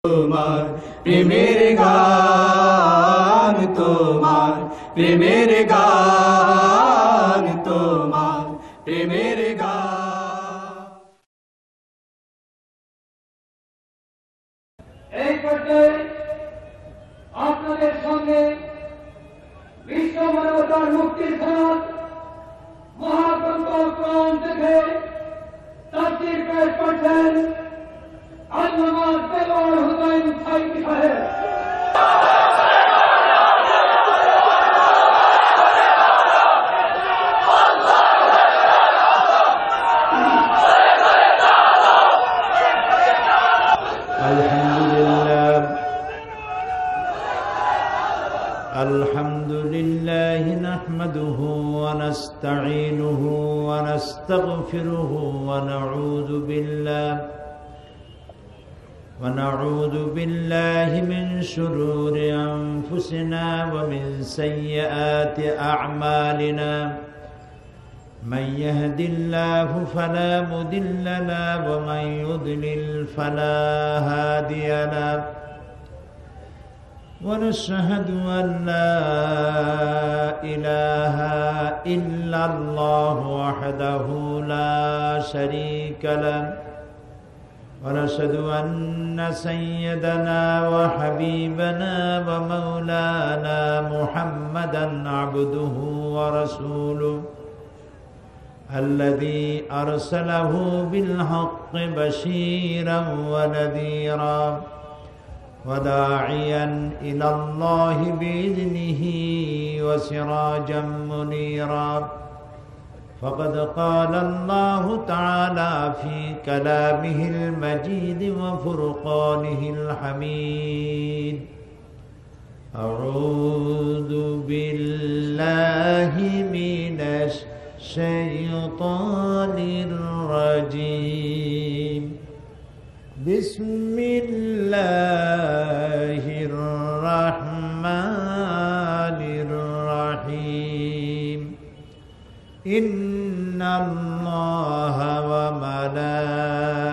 তোমার প্রেমের গান, তোমার প্রেমের গান, তোমার প্রেমের গান। এই পর্যায়ে আপনাদের সঙ্গে বিশ্ব মানবতার মুক্তির সনদ মহাগ্রন্থ কোরআন থেকে তাফসীর পেশ করছেন আল্লামা দেলোয়ার হোসেন সাইদি সাহেব। الحمد لله نحمده ونستعينه ونستغفره ونعوذ بالله من شرور أنفسنا ومن سيئات أعمالنا من يهد الله فلا مضل له ومن يضلل فلا هادي له ونشهد أن لا إله إلا الله وحده لا شريك له ونشهد أن سيدنا وحبيبنا ومولانا محمدا عبده ورسوله الذي أرسله بالحق بشيرا ونذيرا وداعيا إلى الله بإذنه وسراجا منيرا فقد قال الله تعالى في كلامه المجيد وفرقانه الحميد أعوذ بالله من الشيطان الرجيم بسم الله الرحمن الرحيم إن الله وملائكته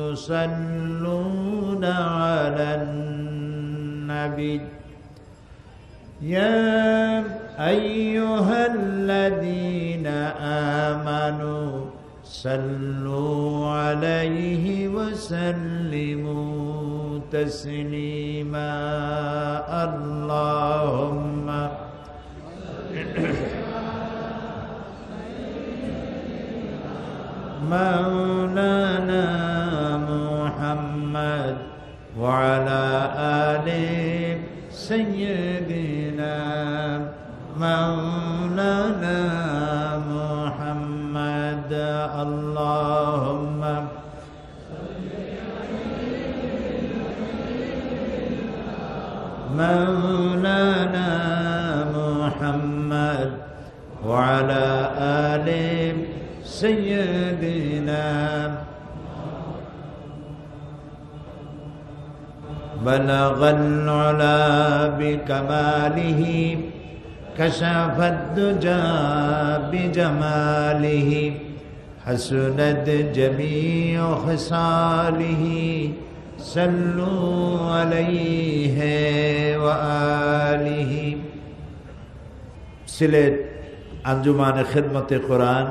يصلون على النبي يا أيها الذين آمنوا صلوا عليه وسلموا تسليما اللهم مولانا محمد وعلى آل سيدنا مولانا محمد اللهم مولانا محمد وعلى آل سيدنا بلغ العلا بكماله كشف الدجى بجماله حسنت جميع خصاله صلوا عليه وآله সিলেট আঞ্জুমানে খেদমতে কোরআন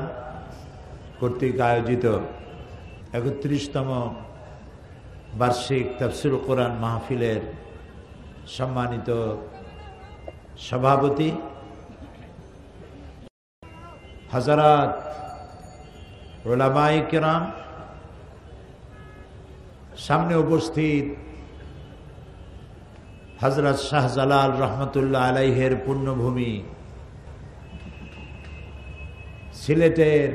কর্তৃক আয়োজিত ৩১তম বার্ষিক তাফসীরুল কোরআন মাহফিলের সম্মানিত সভাপতি হযরত উলামায়ে কেরাম, সামনে উপস্থিত হযরত শাহজালাল রহমতুল্লাহ আলাইহের পুণ্যভূমি সিলেটের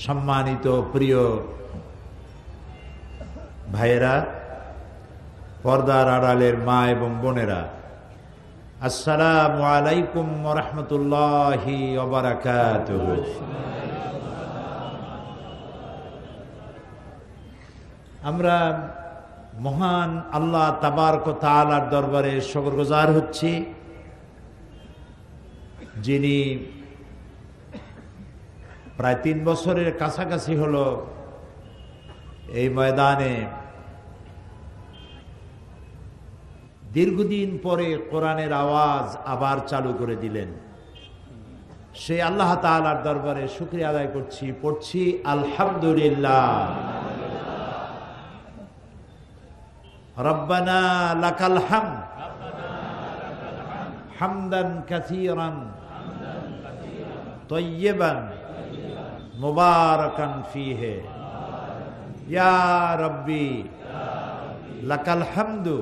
সম্মানিত প্রিয় ভাইয়েরা, পর্দার আড়ালের মা এবং বোনেরা, আসসালামু আলাইকুম ওয়া রাহমাতুল্লাহি ওয়া বারাকাতুহু। আমরা মহান আল্লাহ তাবারক ওয়া তাআলার দরবারে শুকরগুজার হচ্ছি, যিনি প্রায় 3 বছরের কাছাকাছি হলো এই ময়দানে দীর্ঘদিন পরে কোরআনের আওয়াজ আবার চালু করে দিলেন। সেই আল্লাহ তাআলার দরবারে শুকরিয়া আদায় করছি, পড়ছি আলহামদুলিল্লাহ। রব্বানা লাকাল হামদ হামদান কাসীরান তাইয়্যিবান মুবারাকান ফীহি ইয়া রাব্বি লাকাল হামদু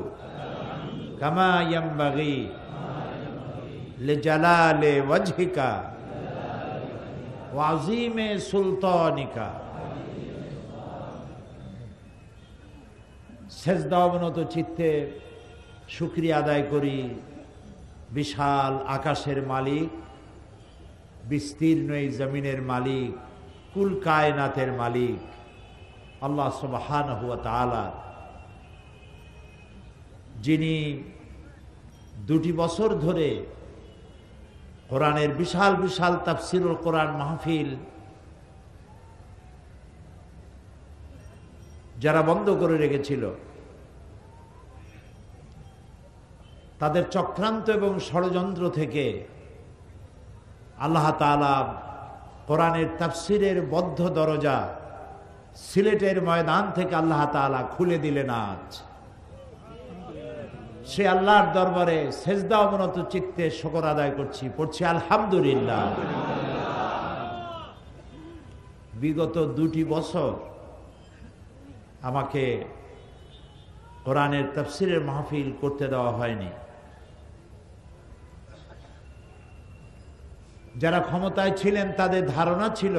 কামা ইয়ানবাগি লিজালালি ওয়াজহিকা ওয়া আযীমি সুলতানিকা। সেজদা অবনত চিত্তে শুকরিয়া আদায় করি বিশাল আকাশের মালিক, বিস্তীর্ণ এই জমিনের মালিক, কুল কায়নাতের মালিক আল্লাহ সুবহানাহু ওয়া তাআলা, যিনি 2টি বছর ধরে কোরআনের বিশাল বিশাল তাফসীরুল কোরআন মাহফিল যারা বন্ধ করে রেখেছিল, তাদের চক্রান্ত এবং ষড়যন্ত্র থেকে আল্লাহ তাআলা কোরআনের তাফসীরের বদ্ধ দরজা সিলেটের ময়দান থেকে আল্লাহ তাআলা খুলে দিলেন। আজ সে আল্লাহর দরবারে সেজদা অবনত চিত্তে শুকর আদায় করছি, পড়ছি আলহামদুলিল্লাহ। বিগত 2টি বছর আমাকে কোরআনের তাফসীরের মাহফিল করতে দেওয়া হয়নি। যারা ক্ষমতায় ছিলেন তাদের ধারণা ছিল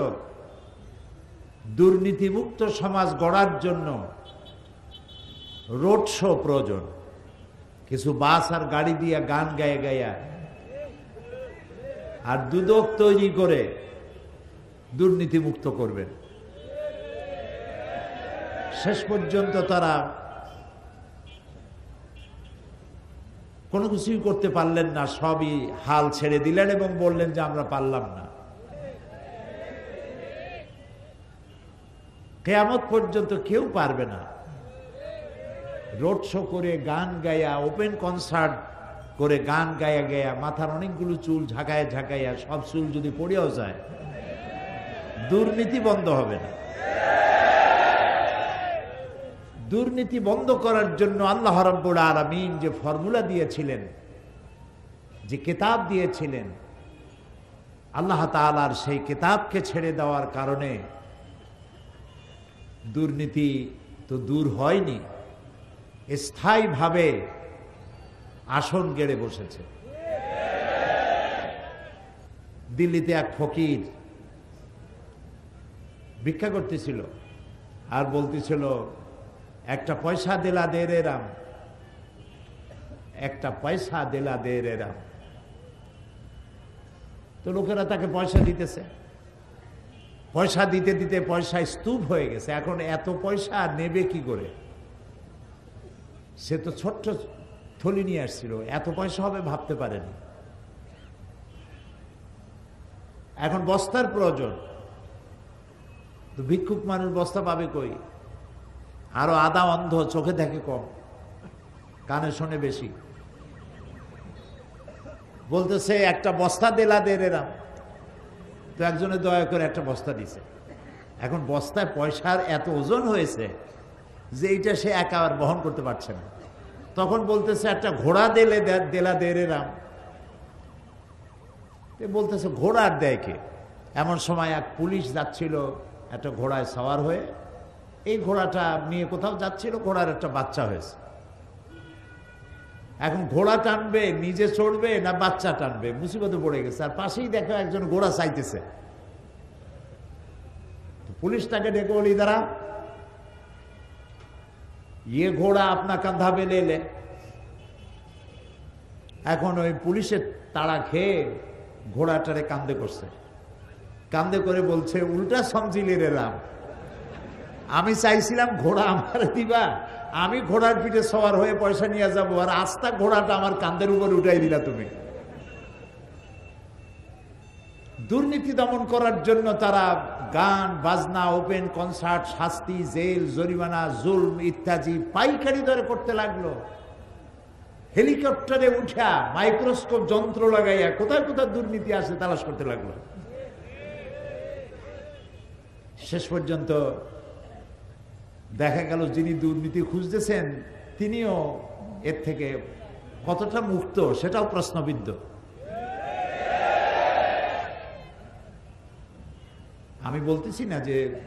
দুর্নীতিমুক্ত সমাজ গড়ার জন্য রোড শো প্রয়োজন, কিছু বাস আর গাড়ি দিয়ে গান গায়ে গায়া আর দুদক তৈরি করে দুর্নীতিমুক্ত করবেন। শেষ পর্যন্ত তারা কোনো কিছুই করতে পারলেন না, সবই হাল ছেড়ে দিলেন এবং বললেন যে আমরা পারলাম না। কিয়ামত পর্যন্ত কেউ পারবে না। রোড শো করে গান গায়া, ওপেন কনসার্ট করে গান গায়া গায়া, মাথার অনেকগুলো চুল ঝাঁকায়া ঝাঁকাইয়া, সব চুল যদি পড়েও যায়, দুর্নীতি বন্ধ হবে না। দুর্নীতি বন্ধ করার জন্য আল্লাহ রাব্বুল আলামিন যে ফর্মুলা দিয়েছিলেন, যে কিতাব দিয়েছিলেন, আল্লাহ তাআলার সেই কিতাবকে ছেড়ে দেওয়ার কারণে দুর্নীতি তো দূর হয়নি, স্থায়ীভাবে আসন গেড়ে বসেছে। দিল্লিতে এক ফকির ভিক্ষা করতেছিল আর বলতেছিল, একটা পয়সা দিলা দে রে রাম, একটা পয়সা দিলা দে রে রাম। তো লোকেরা তাকে পয়সা দিতেছে, পয়সা দিতে দিতে পয়সা স্তূপ হয়ে গেছে। এখন এত পয়সা নেবে কি করে? সে তো ছোট্ট থলি নিয়ে আসছিল, এত পয়সা হবে ভাবতে পারেনি। এখন বস্তার প্রয়োজন, তো ভিক্ষুক মানুষ বস্তা পাবে কই? আরো আধা অন্ধ, চোখে দেখে কম, কানে শোনে বেশি। বলতেছে একটা বস্তা দেলা দে রে রাম। তো একজনে দয়া করে একটা বস্তা দিছে। এখন বস্তায় পয়সার এত ওজন হয়েছে যে এইটা সে একা আর বহন করতে পারছে না। তখন বলতেছে একটা ঘোড়া দেলা দে রে রাম। বলতেছে ঘোড়া আর দেয় কে? এমন সময় এক পুলিশ যাচ্ছিল একটা ঘোড়ায় সওয়ার হয়ে, এই ঘোড়াটা নিয়ে কোথাও যাচ্ছিল, ঘোড়ার একটা বাচ্চা হয়েছে। এখন ঘোড়া টানবে, নিজে চড়বে না বাচ্চা টানবে, মুসিবতে পড়ে গেছে। আর পাশেই দেখো একজন ঘোড়া চাইতেছে। পুলিশ তাকে ডেকে বলি, দাঁড়া, ইয়ে ঘোড়া আপনা কাঁধা पे ले ले। এখন ওই পুলিশের তাড়া খেয়ে ঘোড়াটারে কান্দে করছে, কান্দে করে বলছে, উল্টা সমঝিলে রে রাম, আমি চাইছিলাম ঘোড়া আমার দিবা, আমি ঘোড়ার পিঠে সওয়ার হয়ে পয়সা নিয়ে যাব, আর আস্তা ঘোড়াটা আমার কাঁধের উপর উঠাই দিলা তুমি। দুর্নীতি দমন করার জন্য তারা গান বাজনা, ওপেন কনসার্ট, শাস্তি, জেল, জরিমানা, জুলম ইত্যাদি পাইকারি দরে করতে লাগলো। হেলিকপ্টারে উঠা মাইক্রোস্কোপ যন্ত্র লাগাইয়া কোথায় কোথায় দুর্নীতি আছে তালাশ করতে লাগলো। শেষ পর্যন্ত দেখা গেল যিনি দুর্নীতি খুঁজতেছেন তিনিও এর থেকে কতটা মুক্ত সেটাও প্রশ্নবিদ্ধ। আমি বলতেছি না যে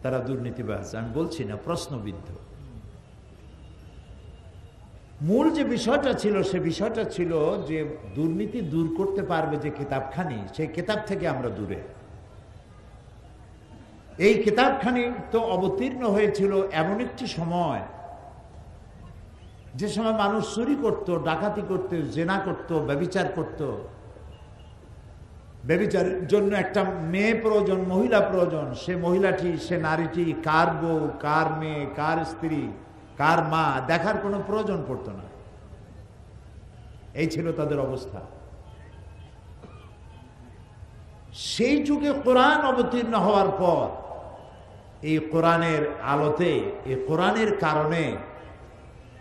তারা দুর্নীতিবাজ, আমি বলছি না, প্রশ্নবিদ্ধ। মূল যে বিষয়টা ছিল সে বিষয়টা ছিল যে দুর্নীতি দূর করতে পারবে যে কিতাবখানি, সেই কিতাব থেকে আমরা দূরে। এই কিতাবখানি তো অবতীর্ণ হয়েছিল এমন একটি সময়, যে সময় মানুষ চুরি করত, ডাকাতি করত, জেনা করত, ব্যভিচার করত। ব্যভিচারের জন্য একটা মেয়ে প্রয়োজন, মহিলা প্রয়োজন। সে মহিলাটি, সে নারীটি কার বউ, কার মেয়ে, কার স্ত্রী, কার মা দেখার কোনো প্রয়োজন পড়তো না। এই ছিল তাদের অবস্থা। সেই যুগে কোরআন অবতীর্ণ হওয়ার পর এই কোরআনের আলোতে, এই কোরআনের কারণে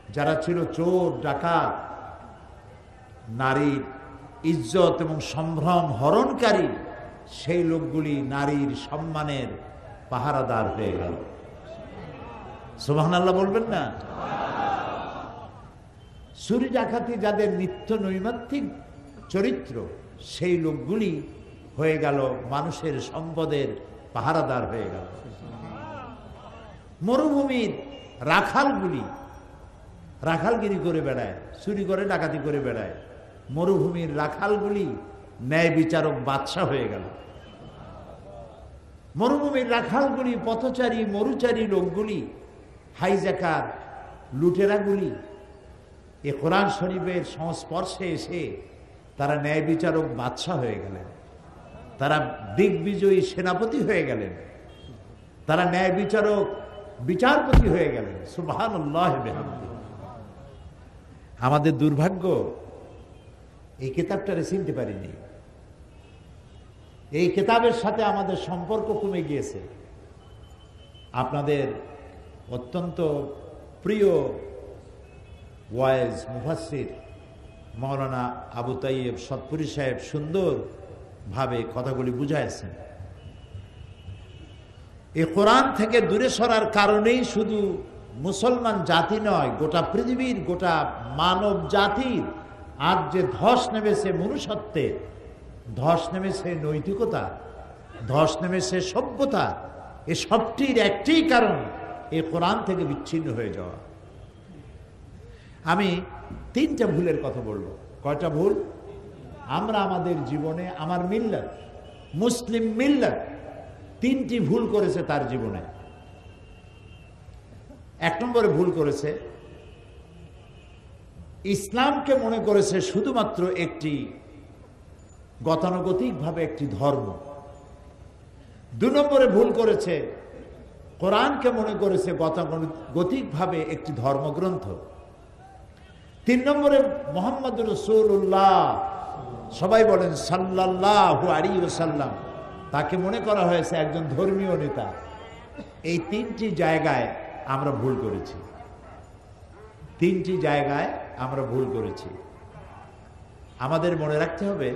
যারা ছিল চোর, ডাকাত, নারীর ইজ্জত এবং সম্ভ্রম হরণকারী, সেই লোকগুলি নারীর সম্মানের পাহারাদার হয়ে গেল। সুবহানাল্লাহ বলবেন না? চুরি ডাকাতি যাদের নিত্য নৈমিত্তিক চরিত্র, সেই লোকগুলি হয়ে গেল মানুষের সম্পদের পাহারাদার হয়ে গেল। মরুভূমির রাখালগুলি রাখালগিরি করে বেড়ায়, চুরি করে ডাকাতি করে বেড়ায়। মরুভূমির রাখালগুলি ন্যায় বিচারক বাদশা হয়ে গেল। মরুভূমির রাখালগুলি, পথচারী মরুচারী লোকগুলি, হাইজাকার লুটেরাগুলি এ কোরআন শরীফের সংস্পর্শে এসে তারা ন্যায় বিচারক বাদশা হয়ে গেলেন। তারা দিগ্বিজয়ী সেনাপতি হয়ে গেলেন। তারা ন্যায় বিচারক বিচারপতি হয়ে গেলেন। সুবহানাল্লাহ বিহামদিহি। আমাদের দুর্ভাগ্য, এই কিতাবটারে চিনতে পারিনি। এই কিতাবের সাথে আমাদের সম্পর্ক কমে গিয়েছে। আপনাদের অত্যন্ত প্রিয় ওয়াইজ মুফাসসির মাওলানা আবু তাইয়েব সতপুরি সাহেব সুন্দরভাবে কথাগুলি বুঝাইছেন। এই কোরআন থেকে দূরে সরার কারণেই শুধু মুসলমান জাতি নয়, গোটা পৃথিবীর, গোটা মানব জাতির আজ যে ধস নেমেছে মনুষ্যত্বে, ধস নেমেছে নৈতিকতা, ধস নেমেছে সভ্যতা, এ সবটির একটি কারণ এই কোরআন থেকে বিচ্ছিন্ন হয়ে যাওয়া। আমি তিনটা ভুলের কথা বলবো। কয়টা ভুল আমরা আমাদের জীবনে, আমার মিল্লাত, মুসলিম মিল্লাত তিনটি ভুল করেছে তার জীবনে। এক নম্বরে ভুল করেছে, ইসলামকে মনে করেছে শুধুমাত্র একটি গতানুগতিকভাবে একটি ধর্ম। দুই নম্বরে ভুল করেছে, কোরআনকে মনে করেছে গতানুগতিকভাবে একটি ধর্মগ্রন্থ। তিন নম্বরে মুহাম্মদ রাসূলুল্লাহ, সবাই বলেন সাল্লাল্লাহু আলাইহি ওয়াসাল্লাম, তাকে মনে করা হয়েছে একজন ধর্মীয় নেতা। এই তিনটি জায়গায় আমরা ভুল করেছি। তিনটি জায়গায় আমরা ভুল করেছি। আমাদের মনে রাখতে হবে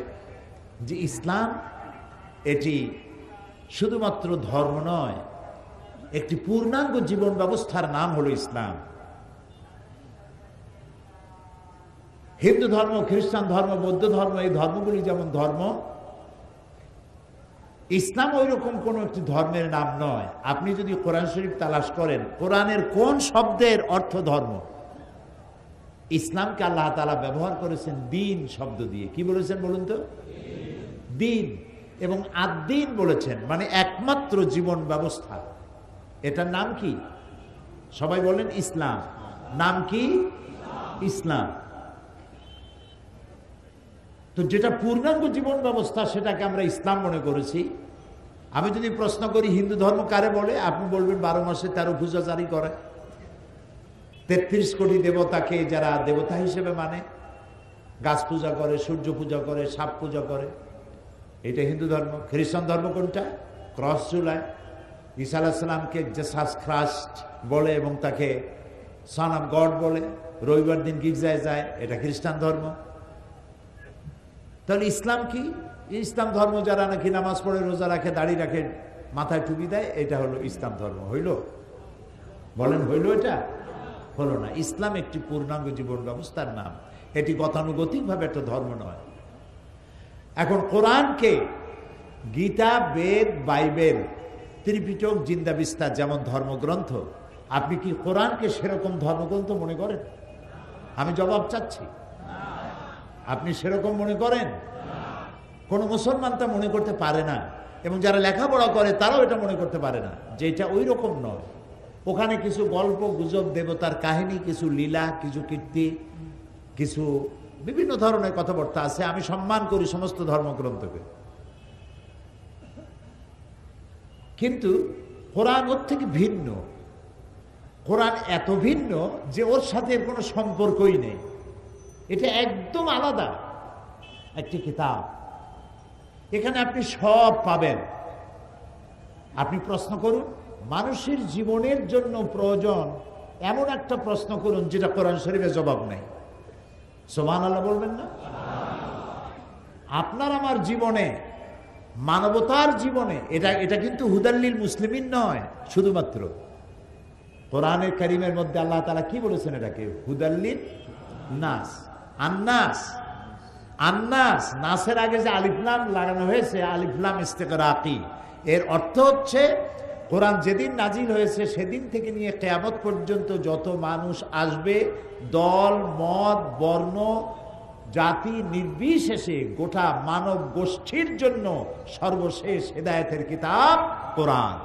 যে ইসলাম এটি শুধুমাত্র ধর্ম নয়, একটি পূর্ণাঙ্গ জীবন ব্যবস্থার নাম হলো ইসলাম। হিন্দু ধর্ম, খ্রিস্টান ধর্ম, বৌদ্ধ ধর্ম, এই ধর্মগুলি যেমন ধর্ম, ইসলাম ওই রকম কোন একটি ধর্মের নাম নয়। আপনি যদি কোরআন শরীফ তালাশ করেন, কোরআনের কোন শব্দের অর্থ ধর্ম? ইসলামকে আল্লাহ তাআলা ব্যবহার করেছেন দ্বীন শব্দ দিয়ে। কি বলেছেন বলুন তো? দ্বীন। এবং আদ-দ্বীন বলেছেন, মানে একমাত্র জীবন ব্যবস্থা। এটার নাম কি? সবাই বলেন ইসলাম। নাম কি? ইসলাম। তো যেটা পূর্ণাঙ্গ জীবন ব্যবস্থা সেটাকে আমরা ইসলাম মনে করেছি। আমি যদি প্রশ্ন করি হিন্দু ধর্ম কারে বলে, আপনি বলবেন 12 মাসে 13 পূজা জারি করে, 33 কোটি দেবতাকে যারা দেবতা হিসেবে মানে, গাছ পূজা করে, সূর্য পূজা করে, সাপ পূজা করে, এটা হিন্দু ধর্ম। খ্রিস্টান ধর্ম কোনটা? ক্রস ঝুলায়, ঈসা আলাইহিস সালামকে জেসাস খ্রাইস্ট বলে এবং তাকে সন অফ গড বলে। রবিবার দিন গির্জায় যায়, এটা খ্রিস্টান ধর্ম। তাহলে ইসলাম কি? ইসলাম ধর্ম যারা নাকি নামাজ পড়ে, রোজা রাখে, দাড়ি রাখে, মাথায় টুপি দেয়, এটা হলো ইসলাম ধর্ম। হইল? বলেন হইল? এটা হলো না। ইসলাম একটি পূর্ণাঙ্গ জীবন ব্যবস্থার নাম, এটি গতানুগতিকভাবে একটা ধর্ম নয়। এখন কোরআনকে গীতা, বেদ, বাইবেল, ত্রিপিটক, জিন্দা বিস্তার যেমন ধর্মগ্রন্থ, আপনি কি কোরআনকে সেরকম ধর্মগ্রন্থ মনে করেন? আমি জবাব চাচ্ছি, আপনি সেরকম মনে করেন? কোন মুসলমান তা মনে করতে পারে না, এবং যারা লেখাপড়া করে তারাও এটা মনে করতে পারে না যে এটা ওই রকম নয়। ওখানে কিছু গল্প গুজব, দেবতার কাহিনী, কিছু লীলা, কিছু কীর্তি, কিছু বিভিন্ন ধরনের কথাবার্তা আছে। আমি সম্মান করি সমস্ত ধর্মগ্রন্থকে, কিন্তু কোরআন ওর থেকে ভিন্ন। কোরআন এত ভিন্ন যে ওর সাথে এর কোনো সম্পর্কই নেই, এটা একদম আলাদা একটি কিতাব। এখানে আপনি সব পাবেন। আপনি প্রশ্ন করুন, মানুষের জীবনের জন্য প্রয়োজন এমন একটা প্রশ্ন করুন যেটা কোরআন শরীফে জবাব নেই। সুবহানাল্লাহ বলবেন না? আপনার আমার জীবনে, মানবতার জীবনে, এটা কিন্তু হুদাল্লিল মুসলিমিন নয় শুধুমাত্র। কোরআনের কারীমের মধ্যে আল্লাহ তাআলা কি বলেছেন এটাকে? হুদাল্লিল নাস। আন্নাস, আন্নাস, নাসের আগে যে আলিফ লাম লাগানো হয়েছে, আলিফ লাম ইস্তিগরাকি, এর অর্থ হচ্ছে কোরআন যেদিন নাজিল হয়েছে সেদিন থেকে নিয়ে কিয়ামত পর্যন্ত যত মানুষ আসবে, দল, মত, বর্ণ, জাতি নির্বিশেষে গোটা মানব গোষ্ঠীর জন্য সর্বশেষ হেদায়েতের কিতাব কোরআন।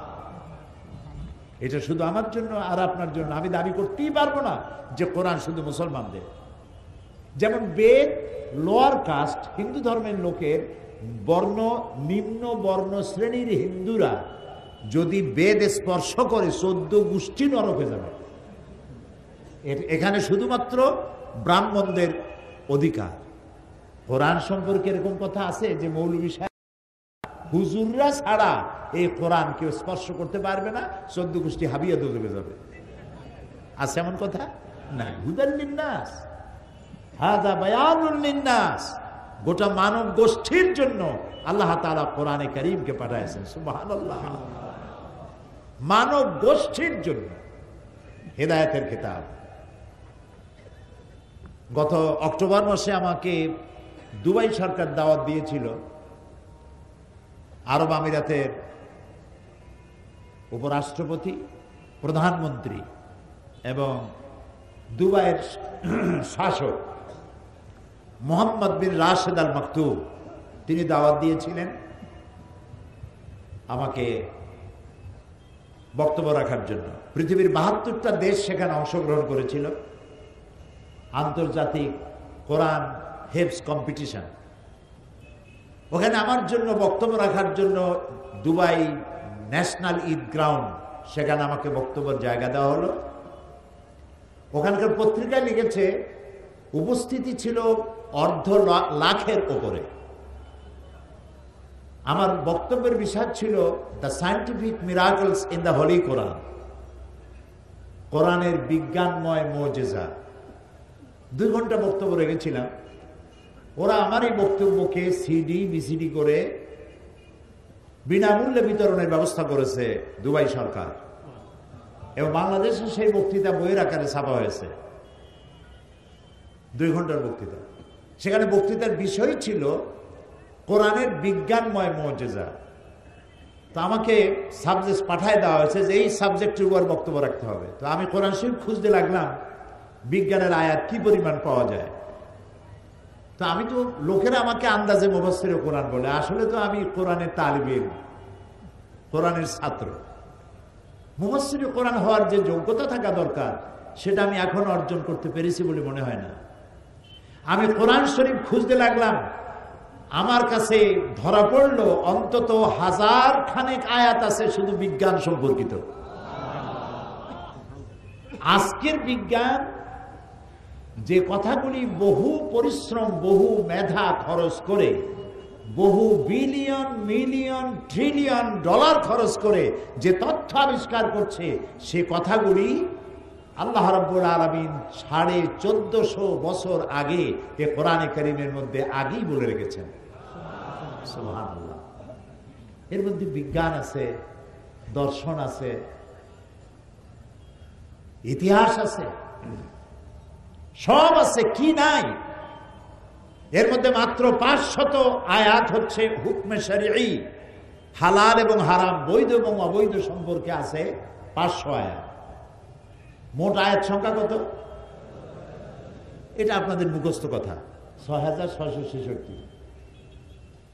এটা শুধু আমার জন্য আর আপনার জন্য। আমি দাবি করতেই পারবো না যে কোরআন শুধু মুসলমানদের। যেমন বেদ লোয়ার কাস্ট, হিন্দু ধর্মের লোকের বর্ণ, নিম্ন বর্ণ শ্রেণীর হিন্দুরা যদি বেদ স্পর্শ করে 14 গোষ্ঠী নরকে যাবে। এখানে শুধুমাত্র ব্রাহ্মণদের অধিকার। কোরআন সম্পর্কে এরকম কথা আছে যে মৌলভী সাহেব, হুজুররা ছাড়া এই কোরআন কেউ স্পর্শ করতে পারবে না, 14 গোষ্ঠী হাবিয়া দোজখে যাবে। আছে এমন কথা? না। হুদাল লিন্নাস, হাযা বায়ানুল লিন্নাস, গোটা মানব গোষ্ঠীর জন্য আল্লাহ তাআলা কোরআনে কারীমকে পাঠাইছেন। সুবহানাল্লাহ। মানব গোষ্ঠীর জন্য হেদায়েতের কিতাব। গত অক্টোবর মাসে আমাকে দুবাই সরকার দাওয়াত দিয়েছিল। আরব আমিরাতের উপরাষ্ট্রপতি, প্রধানমন্ত্রী এবং দুবাইয়ের শাসক মোহাম্মদ বিন রাশেদ আল মাকতুম, তিনি দাওয়াত দিয়েছিলেন আমাকে বক্তব্য রাখার জন্য। পৃথিবীর 72টা দেশ সেখানে অংশগ্রহণ করেছিল। আন্তর্জাতিক কোরআন হেফজ কম্পিটিশন। ওখানে আমার জন্য বক্তব্য রাখার জন্য দুবাই ন্যাশনাল ঈদ গ্রাউন্ড, সেখানে আমাকে বক্তব্যের জায়গা দেওয়া হলো। ওখানকার পত্রিকায় লিখেছে উপস্থিতি ছিল 250,000-এর ওপরে। আমার বক্তব্যের বিষয় ছিল the scientific miracles in the holy Quran, কোরআনের বিজ্ঞানময় মুজিজা। 2 ঘন্টা বক্তব্য রেখেছিলাম। ওরা আমার এই বক্তব্যকে সিডি বিসিডি করে বিনামূল্যে বিতরণের ব্যবস্থা করেছে দুবাই সরকার, এবং বাংলাদেশে সেই বক্তৃতা বইয়ের আকারে ছাপা হয়েছে। 2 ঘন্টার বক্তৃতা। সেখানে বক্তৃতার বিষয় ছিল কোরআনের বিজ্ঞানময় মুজিজা। তো আমাকে সাবজেক্ট পাঠায় দেওয়া হয়েছে যে এই সাবজেক্টের উপর বক্তব্য রাখতে হবে। তো আমি কোরআন শরীফ খুঁজতে লাগলাম বিজ্ঞানের আয়াত কি পরিমাণ পাওয়া যায়। তো আমি তো, লোকেরা আমাকে আন্দাজে মুফাসসিরে কোরআন বলে, আসলে তো আমি কোরআনের তালিবে ইলম, কোরআনের ছাত্র। মুফাসসিরে কোরআন হওয়ার যে যোগ্যতা থাকা দরকার সেটা আমি এখন অর্জন করতে পেরেছি বলে মনে হয় না। আমি কোরআন শরীফ খুঁজতে লাগলাম, আমার কাছে ধরা পড়লো অন্তত 1000 খানেক আয়াত আছে শুধু বিজ্ঞান সম্পর্কিত। আজকের বিজ্ঞান যে কথাগুলি বহু পরিশ্রম, বহু মেধা খরচ করে, বহু বিলিয়ন, মিলিয়ন, ট্রিলিয়ন ডলার খরচ করে যে তথ্য আবিষ্কার করছে, সে কথাগুলি আল্লাহ রাব্বুল আলামিন 1450 বছর আগে এ কোরআনে কারীমের মধ্যে আগেই বলে রেখেছেন। সুবহানাল্লাহ। এর মধ্যে বিজ্ঞান আছে, দর্শন আছে, ইতিহাস আছে, সব আছে, কি নাই? এর মধ্যে মাত্র 500 আয়াত হচ্ছে হুকমে শরঈ, হালাল এবং হারাম, বৈধ এবং অবৈধ সম্পর্কে আছে 500 আয়াত। মোট আয়াত সংখ্যা কত? এটা আপনাদের মুখস্থ কথা, 6666।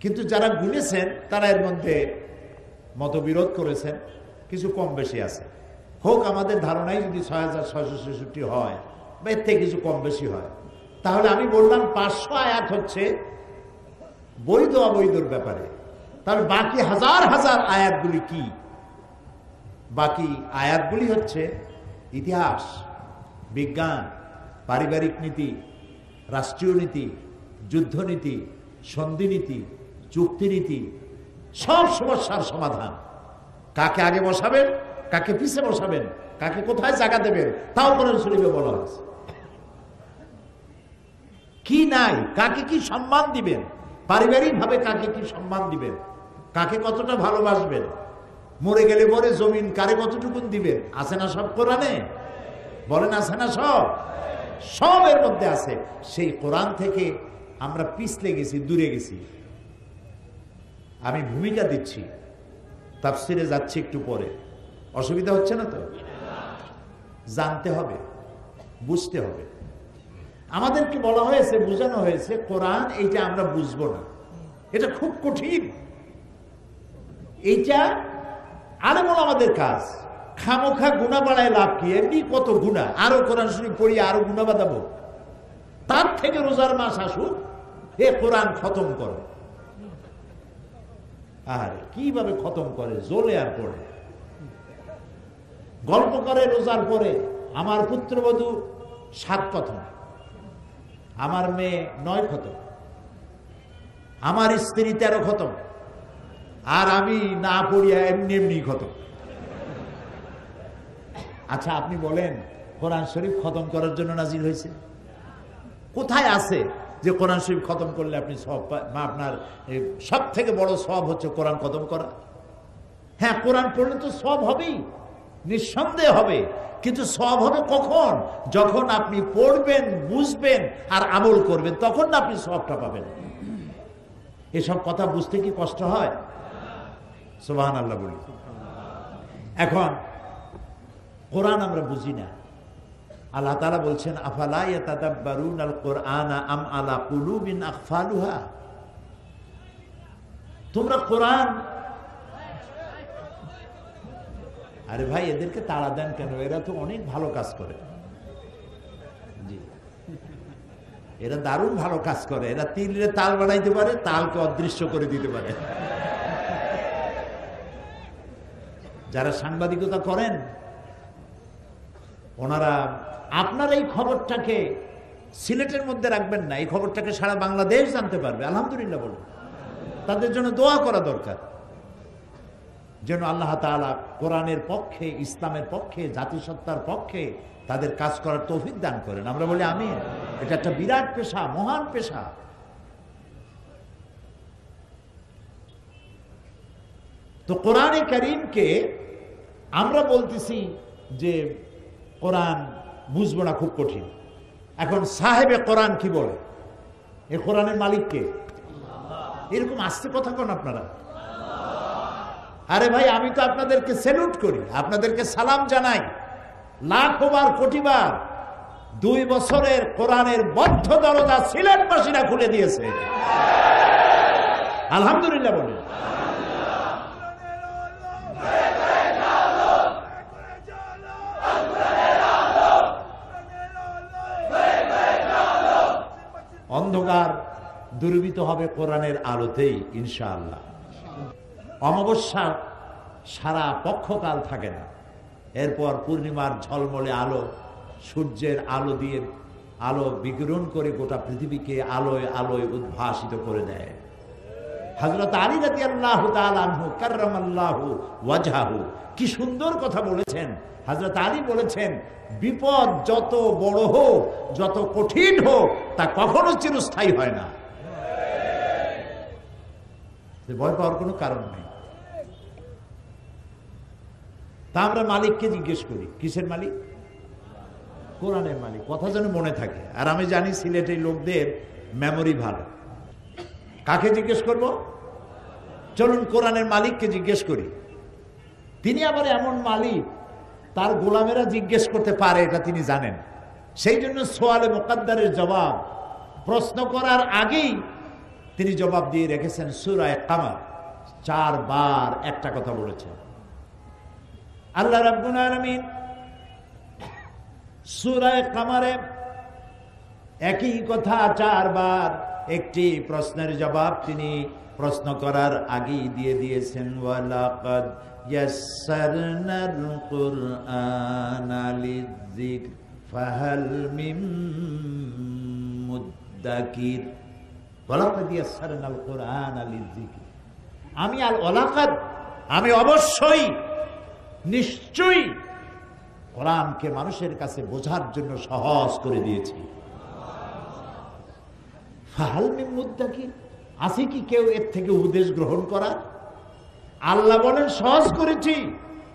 কিন্তু যারা গুনেছেন তারা এর মধ্যে মতবিরোধ করেছেন, কিছু কম বেশি আছে। হোক, আমাদের ধারণাই যদি 6666 হয় বা এর থেকে কিছু কম বেশি হয়, তাহলে আমি বললাম 500 আয়াত হচ্ছে বৈধ অবৈধর ব্যাপারে। তাহলে বাকি হাজার হাজার আয়াতগুলি কি? বাকি আয়াতগুলি হচ্ছে ইতিহাস, বিজ্ঞান, পারিবারিক নীতি, রাষ্ট্রীয় নীতি, যুদ্ধনীতি, সন্ধিনীতি, চুক্তিনীতি, সব সমস্যার সমাধান। কাকে আগে বসাবেন, কাকে পিছে বসাবেন, কাকে কোথায় জায়গা দেবেন, তাও কোরআন শরীফে বলা হয়েছে। কি নাই, কাকে কি সম্মান দিবেন, পারিবারিক ভাবে কাকে কি সম্মান দিবেন, কাকে কতটা ভালোবাসবেন, মরে গেলে পরে জমিন কারে কতটুকুন দিবেন, আছে না সব কোরআনে? বলেন আছে না সব? সব এর মধ্যে আছে। সেই কোরআন থেকে আমরা পিছলে গেছি, দূরে গেছি। আমি ভূমিকা দিচ্ছি, তাফসিরে যাচ্ছি একটু পরে, অসুবিধা হচ্ছে না তো? জানতে হবে, বুঝতে হবে। আমাদেরকে বলা হয়েছে, বোঝানো হয়েছে কোরআন এইটা আমরা বুঝবো না, এটা খুব কঠিন, এইটা আলেমুল আমাদের কাজ। খামোখা গুনাহ বাড়ায় লাভ কি? এমনি কত গুনাহ, আরো কোরআন শরীফ পড়ি, আরো গুনাহ বাঁধাবো। তার থেকে রোজার মাস আসুক, হে কোরআন খতম করো। আর কিভাবে খতম করে? জ্বলে আর পড়ে, গল্প করে রোজার পরে। আমার পুত্রবধূ 7 খতম, আমার মেয়ে 9 খতম, আমার স্ত্রী 13 খতম, আর আমি না পড়িয়া এমনি এমনি খতম। আচ্ছা, আপনি বলেন কোরআন শরীফ খতম করার জন্য নাজিল হয়েছে? কোথায় আছে যে কোরআন শরীফ খতম করলে আপনি সব, আপনার সব থেকে বড় সব হচ্ছে কোরআন খতম করা? হ্যাঁ, কোরআন পড়লে তো সব হবেই, নিঃসন্দেহে হবে, কিন্তু সব হবে কখন? যখন আপনি পড়বেন, বুঝবেন আর আমল করবেন, তখন না আপনি সবটা পাবেন। এসব কথা বুঝতে কি কষ্ট হয়? সুবহানাল্লাহ বলি। এখন কোরআন আমরা বুঝি না। আল্লাহ তাআলা বলছেন, আফালা ইয়াতাদাব্বারুনাল কুরআনা আম আলা কুলুবিন আকফালুহা। তোমরা কোরআন, আরে ভাই এদেরকে তাড়া দেন কেন? এরা তো অনেক ভালো কাজ করে। জি, এরা দারুণ ভালো কাজ করে। এরা তিলে তাল বানাইতে পারে, তালকে অদৃশ্য করে দিতে পারে। যারা সাংবাদিকতা করেন ওনারা, আপনার এই খবরটাকে সিলেটের মধ্যে রাখবেন না, এই খবরটাকে সারা বাংলাদেশ জানতে পারবে। আলহামদুলিল্লাহ বলুন। তাদের জন্য দোয়া করা দরকার, যেন আল্লাহ তাআলা কোরআনের পক্ষে, ইসলামের পক্ষে, জাতিসত্তার পক্ষে তাদের কাজ করার তৌফিক দান করেন। আমরা বলি আমিন। এটা একটা বিরাট পেশা, মহান পেশা। তো কোরআনে কারীমকে আমরা বলতেছি যে কোরআন বুঝবো না, খুব কঠিন। এখন সাহেবে কোরআন কি বলে? এ কোরআনের মালিক কে? এরকম আস্তে কথা কোন আপনারা? আরে ভাই, আমি তো আপনাদেরকে স্যালুট করি, আপনাদেরকে সালাম জানাই লাখবার কোটিবার। 2 বছরের কোরআনের বদ্ধ দরজা সিলেটবাসীরা খুলে দিয়েছে। আলহামদুলিল্লাহ বলেন। অন্ধকার দূরীভূত হবে কোরআনের আলোতেই ইনশাআল্লাহ। অমাবস্যা সারা পক্ষকাল থাকে না, এরপর পূর্ণিমার ঝলমলে আলো, সূর্যের আলো দিয়ে আলো বিকিরণ করে গোটা পৃথিবীকে আলোয় আলোয় উদ্ভাসিত করে দেয়। হযরত আলী রাদিয়াল্লাহু তাআলা আনহু কাররামাল্লাহু ওয়াজহাহু কি সুন্দর কথা বলেছেন। হযরত আলী বলেছেন, বিপদ যত বড় হোক, যত কঠিন হোক, তা কখনো চিরস্থায়ী হয় না। ভয় পাওয়ার কোনো কারণ নেই। তা আমরা মালিককে জিজ্ঞেস করি, কিসের মালিক? কোরআনের মালিক। কথা যেন মনে থাকে। আর আমি জানি সিলেটের লোকদের মেমোরি ভালো। কাকে জিজ্ঞেস করব? চলুন কোরআনের মালিককে জিজ্ঞেস করি। তিনি আবার এমন মালিক, তার গোলামেরা জিজ্ঞেস করতে পারে, এটা তিনি জানেন। সেই জন্য সোয়ালে মুকাদ্দারের জবাব প্রশ্ন করার আগেই তিনি জবাব দিয়ে রেখেছেন। সূরা কামার 4 বার একটা কথা বলেছেন আল্লাহ রাব্বুল আলামিন। সূরা কামারে একই কথা 4 বার, একটি প্রশ্নের জবাব তিনি প্রশ্ন করার আগেই দিয়ে দিয়েছেন। ওয়ালাকাদ ইয়াসসারনাল কুরআনা লিযিকর ফাহাল মিন মুদ্দাকির। ওয়ালাকাদ ইয়াসসারনাল কুরআনা লিযিকর। আমি ওয়ালাকাদ, আমি অবশ্যই, নিশ্চয়ই কোরআনকে মানুষের কাছে বোঝার জন্য সহজ করে দিয়েছি। ফাহাল মিন মুদ্দাকির, আছে কি কেউ এর থেকে উপদেশ গ্রহণ করা? আল্লাহ বলেন সহজ করেছি,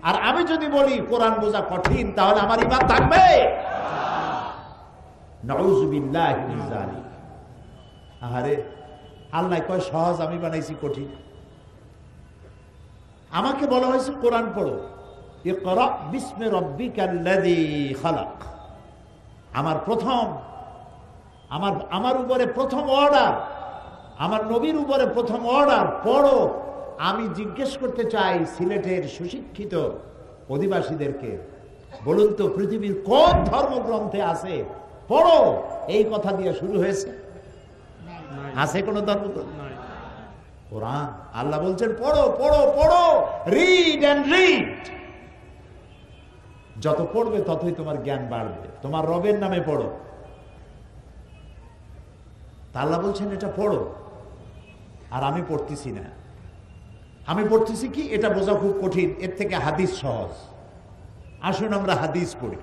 আর আমি যদি বলি কোরআন বোঝা কঠিন, তাহলে আমার ঈমান থাকবে? নাউযুবিল্লাহি মিন যালিক। আরে আল্লাহ কয় সহজ, আমি বানাইছি কঠিন। আমাকে বলা হয়েছে কোরআন পড়ো, ইকরা বিসমি রাব্বিকাল্লাযী খালাক। আমার উপরে প্রথম অর্ডার, আমার নবীর উপরে প্রথম অর্ডার, পড়ো। আমি জিজ্ঞেস করতে চাই সিলেটের সুশিক্ষিত অধিবাসীদেরকে, বলুন তো পৃথিবীর কোন ধর্মগ্রন্থে আছে পড়ো এই কথা দিয়ে শুরু হয়েছে? আছে কোন ধর্মগ্রন্থ? কোরআন। আল্লাহ বলছেন পড়ো পড়ো পড়ো, রিড এন্ড রিড। যত পড়বে ততই তোমার জ্ঞান বাড়বে। তোমার রবের নামে পড়ো। আল্লাহ বলছেন এটা পড়ো, আর আমি পড়তেছি না। আমি পড়তেছি কি, এটা বোঝা খুব কঠিন, এর থেকে হাদিস সহজ। আসুন আমরা হাদিস পড়ি।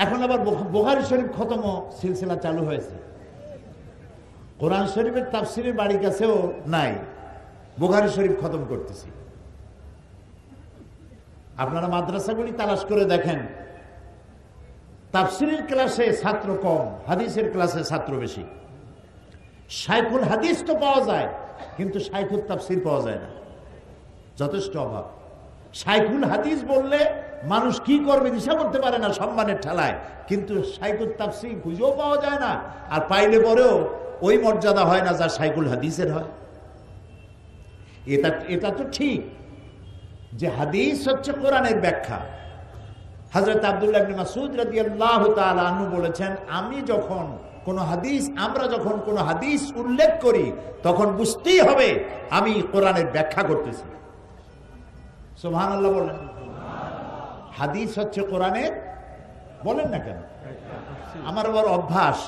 এখন আবার বুখারী শরীফ খতম সিলসিলা চালু হয়েছে। কোরআন শরীফের তাফসিরের বাড়ির কাছেও নাই, বুখারী শরীফ খতম করতেছি। আপনারা মাদ্রাসাগুলি তালাশ করে দেখেন, তাফসিরের ক্লাসে ছাত্র কম, হাদিসের ক্লাসে ছাত্র বেশি। শাইখুল হাদিস তো পাওয়া যায়, কিন্তু শাইখুল তাফসির পাওয়া যায় না, যথেষ্ট অভাব। শাইখুল হাদিস বললে মানুষ কি করবে দিশা করতে পারে না সম্মানের ঠেলায়, কিন্তু শাইখুল তাফসির খুঁজেও পাওয়া যায় না, আর পাইলে পরেও ওই মর্যাদা হয় না যা শাইখুল হাদিসের হয়। এটা তো ঠিক যে হাদিস হচ্ছে কোরআনের ব্যাখ্যা। হযরত আব্দুল্লাহ ইবনে মাসউদ রাদিয়াল্লাহু তাআলা আনহু বলেছেন, আমরা যখন কোনো হাদিস উল্লেখ করি তখন বুঝতেই হবে আমি কোরআনের ব্যাখ্যা করতেছি। সুবহানাল্লাহ বলেন। হাদিস হচ্ছে কোরআনের, বলেন না কেন? আমার আবার অভ্যাস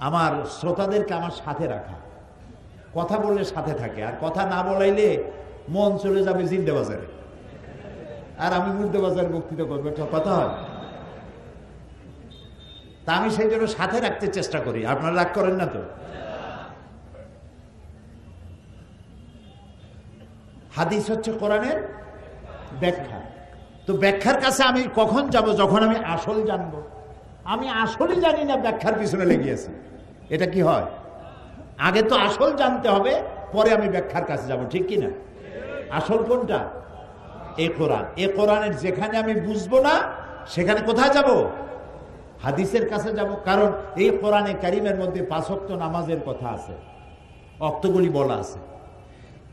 আমার শ্রোতাদেরকে আমার সাথে রাখা, কথা বললে সাথে থাকে, আর কথা না বলাইলে মন চলে যাবে জিন্দা বাজারে, আর আমি মুর্দা বাজারে বক্তৃতা করবো, একটা কথা হয়। তা আমি সেই জন্য সাথে রাখতে চেষ্টা করি। আপনারা রাগ করেন না তো? হাদিস হচ্ছে কোরআনের ব্যাখ্যা। তো ব্যাখ্যার কাছে আমি কখন যাব? যখন আমি আসল জানবো। আমি আসলই জানি না, ব্যাখ্যার পিছনে লেগে আছি। এটা কি হয়? আগে তো আসল জানতে হবে, পরে আমি ব্যাখ্যার কাছে যাব, ঠিক কি না? আসল কোনটা? এই কোরআন। এই কোরআনের যেখানে আমি বুঝবো না সেখানে কোথায় যাব? হাদিসের কাছে যাব। কারণ এই কোরআনে কারিমের মধ্যে 5 ওয়াক্ত নামাজের কথা আছে, ওয়াক্তগুলি বলা আছে,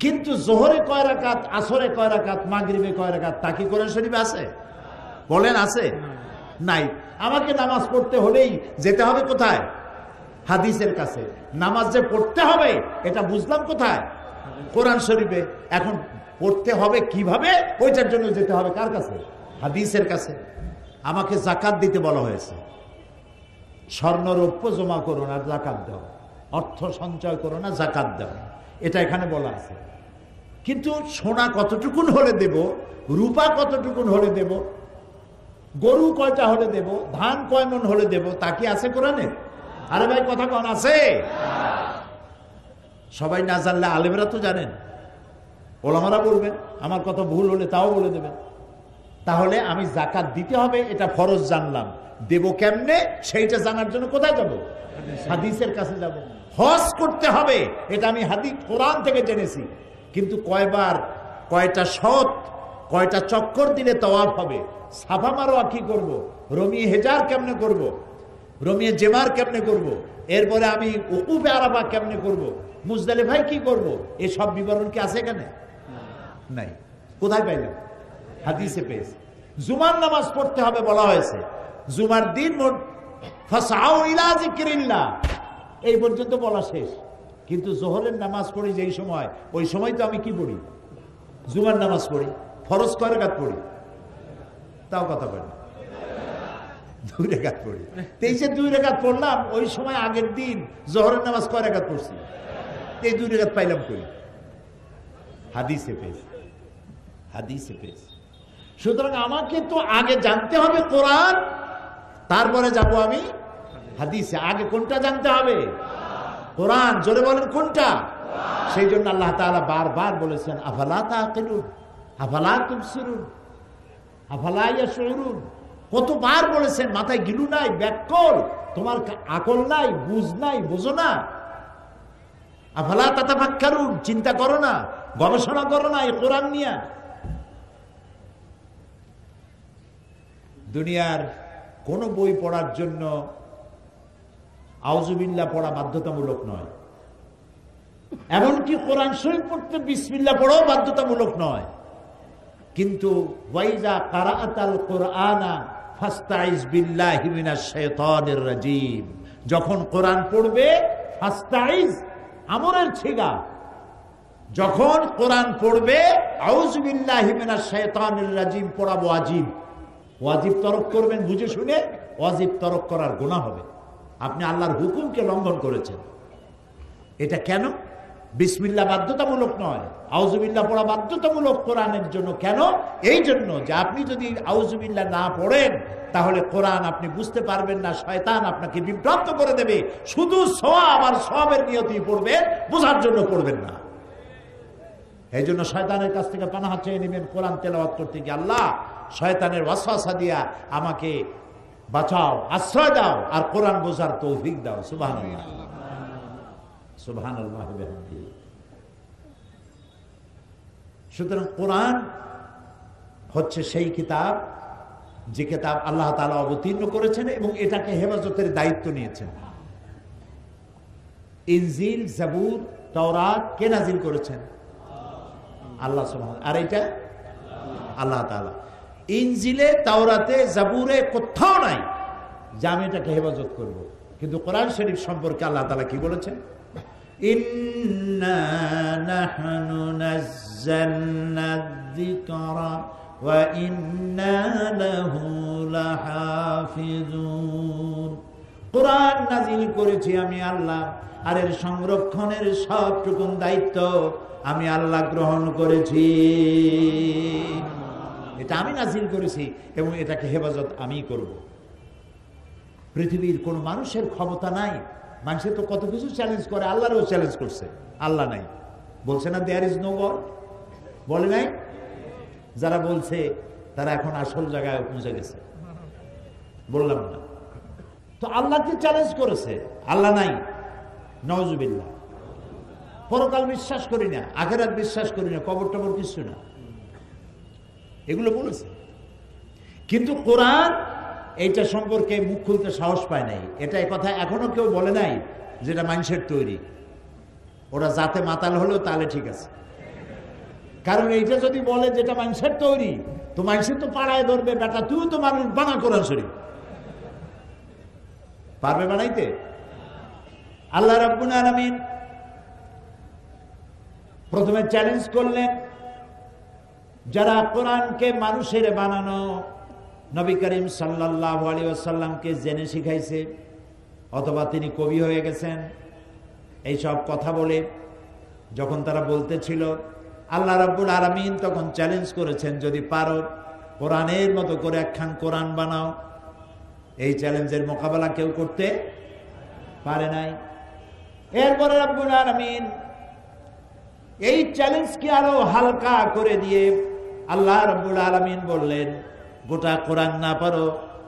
কিন্তু জোহরে কয় রাকাত, আসরে কয় রাকাত, মাগরিবে কয় রাকাত তা কি কোরআন শরীফে আছে? বলেন আছে? নাই। আমাকে নামাজ পড়তে হলেই যেতে হবে কোথায়? হাদিসের কাছে। নামাজ যে পড়তে হবে এটা বুঝলাম কোথায়? কোরআন শরীফে। এখন পড়তে হবে কিভাবে, ওইটার জন্য যেতে হবে কার কাছে? হাদিসের কাছে। আমাকে জাকাত দিতে বলা হয়েছে, স্বর্ণ রৌপ্য জমা করুন আর জাকাত দাও, অর্থ সঞ্চয় করো না, জাকাত দাও, এটা এখানে বলা আছে। কিন্তু সোনা কতটুকুন হলে দেব, রূপা কতটুকুন হলে দেব, গরু কয়টা হলে দেব, ধান কয় মন হলে দেব, তা কি আছে কোরআনে? আরে ভাই কথা কোন আছে? সবাই না জানলে আলেমরা তো জানেন, ওলামারা বলবেন, আমার কথা ভুল হলে তাও বলে দেবেন। তাহলে আমি জাকাত দিতে হবে এটা ফরজ জানলাম, দেব কেমনে সেইটা জানার জন্য কোথায় যাব? হাদিসের কাছে যাব। হজ করতে হবে এটা আমি হাদিস কোরআন থেকে জেনেছি, কিন্তু কয়বার, কয়টা শত, কয়টা চক্কর দিলে তওয়াফ হবে, সাফা মারোয়া কি করব, রমিয়ে হেজার কেমনে করব, রমিয়ে জেমার কেমনে করব, এরপরে আমি উকুফে আরাফা কেমনে করব, মুজদালিফায় কি করব, এসব বিবরণ কি আছে এখানে? নাই। কোথায় পাইলাম? হাদিসে পেয়েছে। জুমার নামাজ পড়তে হবে বলা হয়েছে, জুমার দিন ফাসাউ ইলা যিকরিল্লাহ এই পর্যন্ত বলা শেষ। কিন্তু জোহরের নামাজ পড়ি যেই সময়, ওই সময় তো আমি কি পড়ি? জুমার নামাজ পড়ি। ফরজ কয় রাকাত পড়ি? তাও কথা বলি, 2 রাকাত পড়ি। 2 রাকাত পড়লাম, ওই সময় আগের দিন জোহরের নামাজ কয় রাকাত পড়ছি? এই 2 রাকাত পাইলাম কই? হাদিসে পেয়েছি, হাদিসে পেয়েছি। সুতরাং আমাকে তো আগে জানতে হবে কোরআন, তারপরে যাব আমি হাদিসে। আগে কোনটা জানতে হবে? কোরআন। জোরে বলেন কোনটা? সেই জন্য আল্লাহ তাআলা বারবার বলেছেন আফালা তাআকিলুন, আফালা তুবসিরুন, আফালা ইয়াশউরুন। কতবার বলেছেন, মাথায় গিলু নাই, ব্যাককল, তোমার আকল নাই, বুঝ নাই, বোঝো না? আফালা তাতাফাক্কারুন, চিন্তা করো না, গবেষণা করো না এই কোরআন নিয়ে? দুনিয়ার কোন বই পড়ার জন্য আউযুবিল্লাহ পড়া বাধ্যতামূলক নয়, এমনকি কোরআন শরীফ পড়তে বিসমিল্লাহ পড়াও বাধ্যতামূলক নয়। কিন্তু ওয়াইজা কারাআতাল কুরআনা ফাস্তাইজ বিল্লাহি মিনাশ শাইতানির রাজিম, যখন কোরআন পড়বে, ফাস্তাইজ আমরের ছিগা, যখন কোরআন পড়বে আউযু বিল্লাহি মিনাশ শাইতানির রাজিম পড়া ওয়াজিব। ওয়াজিব তরক করবেন বুঝে শুনে, ওয়াজিব তরক করার গুনাহ হবে। আপনি আল্লাহর হুকুমকে লঙ্ঘন করেছেন। এটা কেন? বিসমিল্লাহ বাধ্যতামূলক নয়, আউযুবিল্লাহ পড়া বাধ্যতামূলক কোরআনের জন্য। কেন? এই জন্য যে আপনি যদি আউযুবিল্লাহ না পড়েন তাহলে কোরআন আপনি বুঝতে পারবেন না, শয়তান আপনাকে বিভ্রান্ত করে দেবে। শুধু সওয়াব আর সওয়াবের নিয়তেই পড়বেন, বোঝার জন্য পড়বেন না। এই জন্য শয়তানের কাছ থেকে পানাহ চেয়ে নেবেন কোরআন তেলাওয়াত করতে গিয়ে। আল্লাহ, শয়তানের ওয়াসওয়াসা দিয়া আমাকে বাঁচাও, আশ্রয় দাও, আর কোরআন বোঝার তৌফিক দাও। সুবহানাল্লাহ, সুবহানাল্লাহ বিহামদিহি। সুতরাং কোরআন হচ্ছে সেই কিতাব, যে কিতাব আল্লাহ তাআলা অবতীর্ণ করেছেন এবং এটাকে হেফাজতের দায়িত্ব নিয়েছেন। ইনজিল, জাবুর, তাওরাত কে নাজিল করেছেন? আল্লাহ সুবহানাহু। আর এটা আল্লাহ তাআলা। ইনজিলে, তাওরাতে, জাবুরে কোথাও নাই যে আমি এটাকে হেফাজত করব। কিন্তু কোরআন শরীফ সম্পর্কে আল্লাহ তাআলা কি বলেছেন? ইন্না নাহনু নাযালনা যিকরা ওয়া ইন্না লাহু লাহাফিজুন। কোরআন নাজিল করেছি আমি আল্লাহ, আর এর সংরক্ষণের সবটুকু দায়িত্ব আমি আল্লাহ গ্রহণ করেছি। এটা আমি নাজিল করেছি এবং এটাকে হেফাজত আমি করব। পৃথিবীর কোন মানুষের ক্ষমতা নাই। মানুষের তো কত কিছু চ্যালেঞ্জ করে, আল্লাহরও চ্যালেঞ্জ করছে। আল্লাহ নাই বলছে না, দেয়ার ইজ নো গড, বলে নাই? যারা বলছে তারা এখন আসল জায়গায় পৌঁছে গেছে। বললাম না তো, আল্লাহকে চ্যালেঞ্জ করেছে, আল্লাহ নাই, নাউজুবিল্লাহ। পরকাল বিশ্বাস করি না, আখিরাত বিশ্বাস করি না, কবর টবর কিছু না, এগুলো বলেছে। কিন্তু কোরআন এইটা সম্পর্কে মুখ খুলতে সাহস পায় নাই। এটা কথা এখনো কেউ বলে নাই যেটা মানুষের তৈরি। ওরা যাতে মাতাল হলেও তাহলে ঠিক আছে, কারণ এইটা যদি বলে যেটা মানুষের তৈরি, তো মানুষের তো পাড়ায় ধরবে, বেটা তুই তো মানুষ বানা কোরআন শরীফ পারবে বানাইতে? আল্লাহ রাব্বুল আলামিন প্রথমে চ্যালেঞ্জ করলেন যারা কোরআনকে মানুষের বানানো, নবী করিম সাল্লাল্লাহু আলাইহি ওয়াসাল্লামকে জেনে শিখাইছে, অথবা তিনি কবি হয়ে গেছেন, এইসব কথা বলে যখন তারা বলতেছিল, আল্লাহ রাব্বুল আলামিন তখন চ্যালেঞ্জ করেছেন, যদি পারো কোরআনের মতো করে একখান কোরআন বানাও। এই চ্যালেঞ্জের মোকাবেলা কেউ করতে পারে নাই। এরপরে রাব্বুল আলামিন এই চ্যালেঞ্জকে আরো হালকা করে দিয়ে আল্লাহ রাব্বুল আলামিন বললেন, গোটা কোরআন না পারো,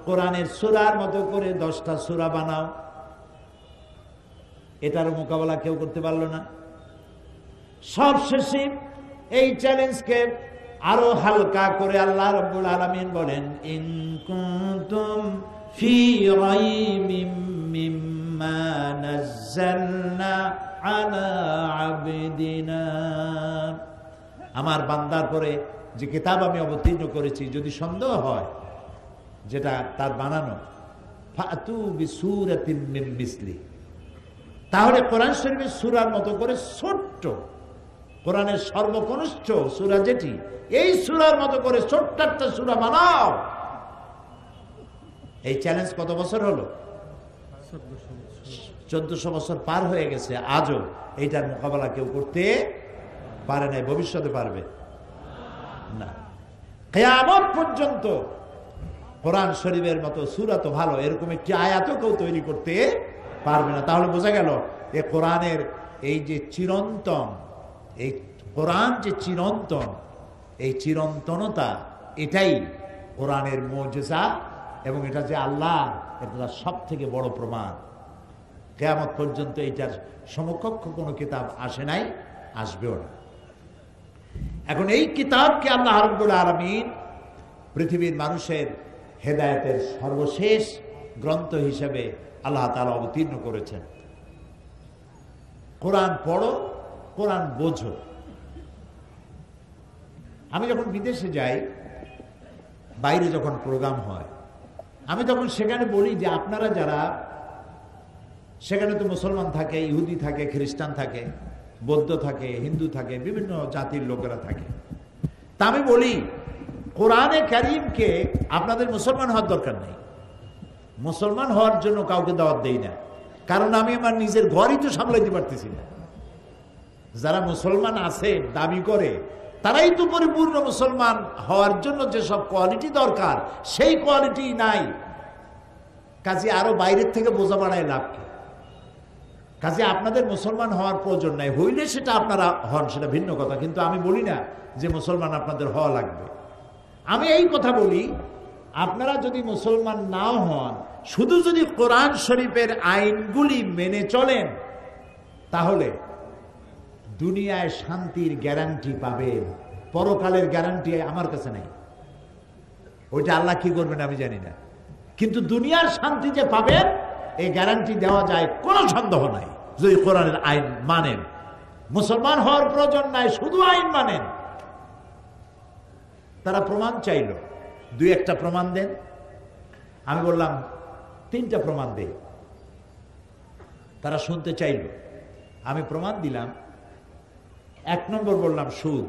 কোরআনের সূরার মতো করে 10টা সূরা বানাও। এটারও মোকাবেলা কেউ করতে পারলো না। সবশেষে এই চ্যালেঞ্জকে আরো হালকা করে আল্লাহ রাব্বুল আলামিন বলেন, ইন কুনতুম ফি রাইবিম মিম্মা নাযালনা আলা আবদিনা, আমার বান্দার পরে যে কিতাব আমি অবতীর্ণ করেছি, যদি সন্দেহ হয় যেটা তার বানানো, ফাতু বিসূরাতিন মিন মিসলি, তাহলে কোরআন শরীফের সূরার মতো করে ছোট্ট, কোরআনের সর্বকনিষ্ঠ সূরা যেটি, এই সূরার মতো করে ছোট্ট একটা সূরা বানাও। এই চ্যালেঞ্জ কত বছর হলো? 1400 বছর পার হয়ে গেছে। আজও এইটার মোকাবেলা কেউ করতে পারে নাই, ভবিষ্যতে পারবে না। কিয়ামত পর্যন্ত কোরআন শরীফের মতো সূরা তো ভালো, এরকম একটি আয়াতও কেউ তৈরি করতে পারবে না। তাহলে বোঝা গেল এই কোরআনের এই যে চিরন্তন, এই কোরআন যে চিরন্তন, এই চিরন্তনতা এটাই কোরআনের মুজিজা, এবং এটা যে আল্লাহ, এটা সব থেকে বড় প্রমাণ। কিয়ামত পর্যন্ত এটার সমকক্ষ কোনো কিতাব আসে নাই, আসবেও না। এখন এই কিতাবকে আল্লাহ রাব্বুল আলামিন পৃথিবীর মানুষের হেদায়েতের সর্বশেষ গ্রন্থ হিসেবে আল্লাহ তাআলা অবতীর্ণ করেছেন। কোরআন পড়ো, কোরআন বোঝো। আমি যখন বিদেশে যাই, বাইরে যখন প্রোগ্রাম হয়, আমি তখন সেখানে বলি যে আপনারা যারা সেখানে, তো মুসলমান থাকে, ইহুদি থাকে, খ্রিস্টান থাকে, বৌদ্ধ থাকে, হিন্দু থাকে, বিভিন্ন জাতির লোকেরা থাকে, তা আমি বলি কোরআনে কারীমকে আপনাদের মুসলমান হওয়ার দরকার নেই। মুসলমান হওয়ার জন্য কাউকে দাওয়াত দেই না, কারণ আমি আমার নিজের ঘরই তো সামলাইতে পারতেছি না। যারা মুসলমান আছে দাবি করে, তারাই তো পরিপূর্ণ মুসলমান হওয়ার জন্য যেসব কোয়ালিটি দরকার সেই কোয়ালিটি নাই। কাজে আরো বাইরের থেকে বোঝা বাড়ায় লাভ কি? কাজে আপনাদের মুসলমান হওয়ার প্রয়োজন নাই, হইলে সেটা আপনারা হন, সেটা ভিন্ন কথা, কিন্তু আমি বলি না যে মুসলমান আপনাদের হওয়া লাগবে। আমি এই কথা বলি, আপনারা যদি মুসলমান নাও হন, শুধু যদি কোরআন শরীফের আইনগুলি মেনে চলেন, তাহলে দুনিয়ায় শান্তির গ্যারান্টি পাবেন, পরকালের গ্যারান্টি আমার কাছে নাই। ওইটা আল্লাহ কি করবেন আমি জানি না, কিন্তু দুনিয়ার শান্তি যে পাবেন এই গ্যারান্টি দেওয়া যায়, কোনো সন্দেহ নাই, যদি কোরআনের আইন মানেন। মুসলমান হওয়ার প্রয়োজন নাই, শুধু আইন মানেন। তারা প্রমাণ চাইল, 2-1টা প্রমাণ দেন। আমি বললাম 3টা প্রমাণ দেই। তারা শুনতে চাইল, আমি প্রমাণ দিলাম। 1 নম্বর বললাম সুদ।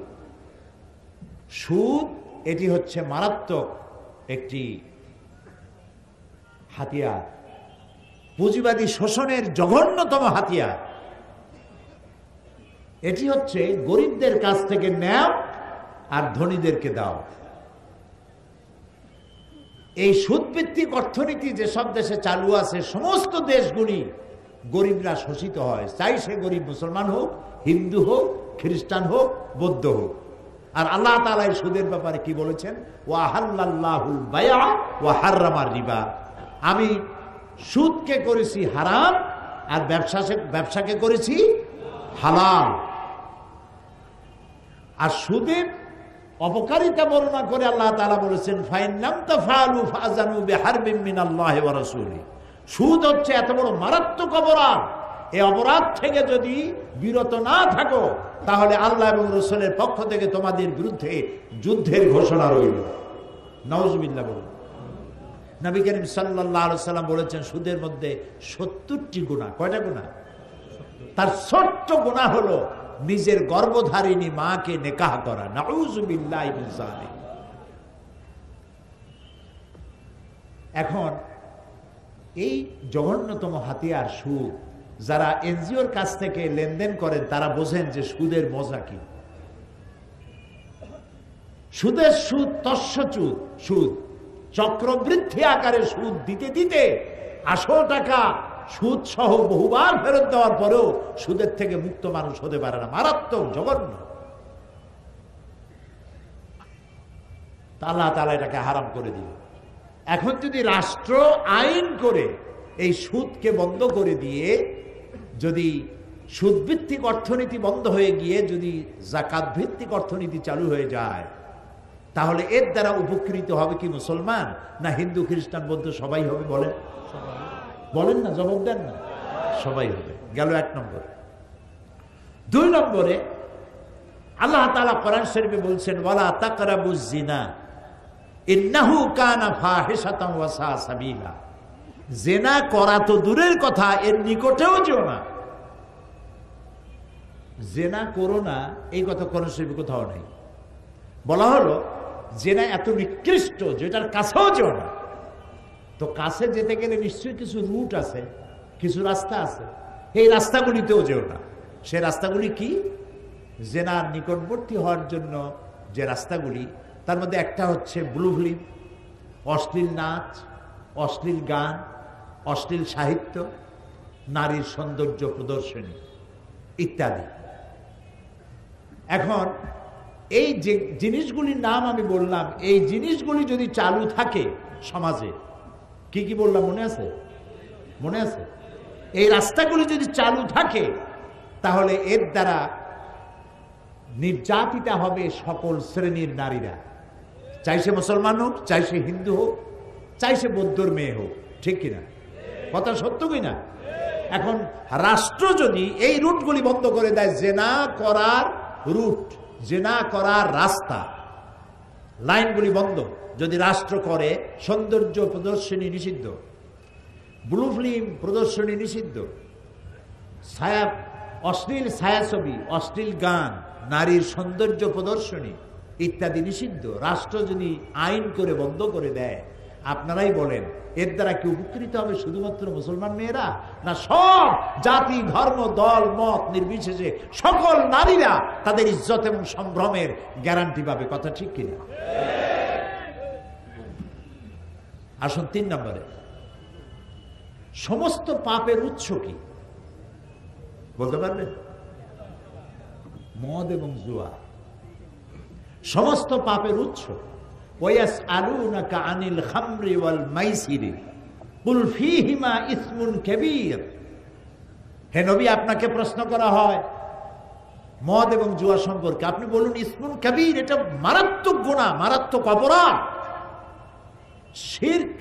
সুদ এটি হচ্ছে মারাত্মক একটি হাতিয়ার, পুঁজিবাদী শোষণের জঘন্যতম হাতিয়ার। এটি হচ্ছে গরিবদের কাছ থেকে নেও আর ধনীদেরকে দাও। এই সুদভিত্তিক অর্থনীতি যেসব দেশে চালু আছে, সমস্ত দেশগুলি গরিবরা শোষিত হয়, চাই সে গরিব মুসলমান হোক, হিন্দু হোক, খ্রিস্টান হোক, বৌদ্ধ হোক। আর আল্লাহ তাআলা এই সুদের ব্যাপারে কি বলেছেন? ওয়া হাল্লাল্লাহুল বায়আ ওয়া হাররামার রিবা। আমি সুদকে করেছি হারাম আর ব্যবসাকে করেছি হালাল। আর সুদের অপকারিতা বর্ণনা করে আল্লাহ তাআলা বলেছেন, ফাইন লাম তাফআলু ফাযানু বিহারবিন মিনাল্লাহি ওয়া রাসূলিহি। সুদ হচ্ছে এত বড় মারাত্মক অপরাধ, এই অপরাধ থেকে যদি বিরত না থাকো, তাহলে আল্লাহ এবং রাসূলের পক্ষ থেকে তোমাদের বিরুদ্ধে যুদ্ধের ঘোষণা রইল। নাউজুবিল্লাহ বলুন। নবী করিম সাল্লাল্লাহু আলাইহি সাল্লাম বলেছেন, সুদের মধ্যে 70টি গুনাহ। কয়টা গুনাহ? তার ছোট্ট গুনাহ হলো নিজের গর্ভধারিণী মাকে নিকাহ করা। নাউজুবিল্লাহি মিন যালিক। এখন এই জঘন্যতম হাতিয়ার সুদ, যারা এনজিওর কাছ থেকে লেনদেন করেন তারা বোঝেন যে সুদের মজা কি। সুদের সুদ তস্যচুদ সুদ, চক্রবৃদ্ধি আকারে সুদ দিতে দিতে আসল টাকা সুদ সহ বহুবার ফেরত দেওয়ার পরেও সুদের থেকে মুক্ত মানুষ হতে পারে না, মারাত্মক জঘন্য। আল্লাহ তাআলা এটাকে হারাম করে দিল। এখন যদি রাষ্ট্র আইন করে এই সুদকে বন্ধ করে দিয়ে যদি সুদভিত্তিক অর্থনীতি বন্ধ হয়ে গিয়ে যদি যাকাত ভিত্তিক অর্থনীতি চালু হয়ে যায়, তাহলে এর দ্বারা উপকৃত হবে কি মুসলমান না হিন্দু খ্রিস্টান বৌদ্ধ সবাই হবে? বলেন, বলেন না, জবাব দেন না। সবাই হবে। গেল 1 নম্বর। 2 নম্বরে আল্লাহ তাআলা কোরআন শরীফে বলছেন ওয়ালা তাকরাবুজ জিনা ইন্নাহু কানা ফাহিশাতান ওয়া সা সাবিলা। জিনা করা তো দূরের কথা, এর নিকটেও যেও না। জিনা করো না এই কথা কোরআন শরীফে কোথাও নেই। বলা হলো জিনা এত নিকৃষ্ট যেটার কাছেও যেও না। তো কাছে যেতে গেলে নিশ্চয়ই কিছু রুট আছে, কিছু রাস্তা আছে, এই রাস্তাগুলিতেও যেও না। সে রাস্তাগুলি কি? জিনার নিকটবর্তী হওয়ার জন্য যে রাস্তাগুলি, তার মধ্যে একটা হচ্ছে ব্লু ফিল্ম, অশ্লীল নাচ, অশ্লীল গান, অশ্লীল সাহিত্য, নারীর সৌন্দর্য প্রদর্শনী ইত্যাদি। এখন এই যে জিনিসগুলির নাম আমি বললাম, এই জিনিসগুলি যদি চালু থাকে সমাজে, কি কি বললাম মনে আছে? মনে আছে? এই রাস্তাগুলি যদি চালু থাকে তাহলে এর দ্বারা নির্যাতিতা হবে সকল শ্রেণীর নারীরা, চাই সে মুসলমান হোক, চাই সে হিন্দু হোক, চাই সে বৌদ্ধর মেয়ে হোক। ঠিক কিনা? কথা সত্য কিনা? এখন রাষ্ট্র যদি এই রুটগুলি বন্ধ করে দেয়, জেনা করার রুট, জেনা করার রাস্তা, লাইনগুলি বন্ধ যদি রাষ্ট্র করে, সৌন্দর্য প্রদর্শনী নিষিদ্ধ, ব্লু ফিল্ম প্রদর্শনী নিষিদ্ধ, ছায়া, অশ্লীল ছায়াছবি, অশ্লীল গান, নারীর সৌন্দর্য প্রদর্শনী ইত্যাদি নিষিদ্ধ, রাষ্ট্র যদি আইন করে বন্ধ করে দেয়, আপনারাই বলেন এর দ্বারা কি উপকৃত হবে শুধুমাত্র মুসলমান মেয়েরা, না সব জাতি ধর্ম দল মত নির্বিশেষে সকল নারীরা তাদের ইজ্জত এবং সম্ভ্রমের গ্যারান্টি পাবে? কথা ঠিক কিনা? আসুন 3 নম্বরে, সমস্ত পাপের উৎস কি বলতে পারবেন? মদ এবং জুয়া সমস্ত পাপের উৎস। ওয়াসআলুনাকা আনিল খামরি ওয়াল মাইসিরি কুল ফীহিমা ইসমুন কাবীর। হে নবী, আপনাকে প্রশ্ন করা হয় মদ এবং জুয়া সম্পর্কে, আপনি বলুন ইসমুন কাবীর, এটা মারাত্মক গুনাহ, মারাত্মক অপরাধ। শিরক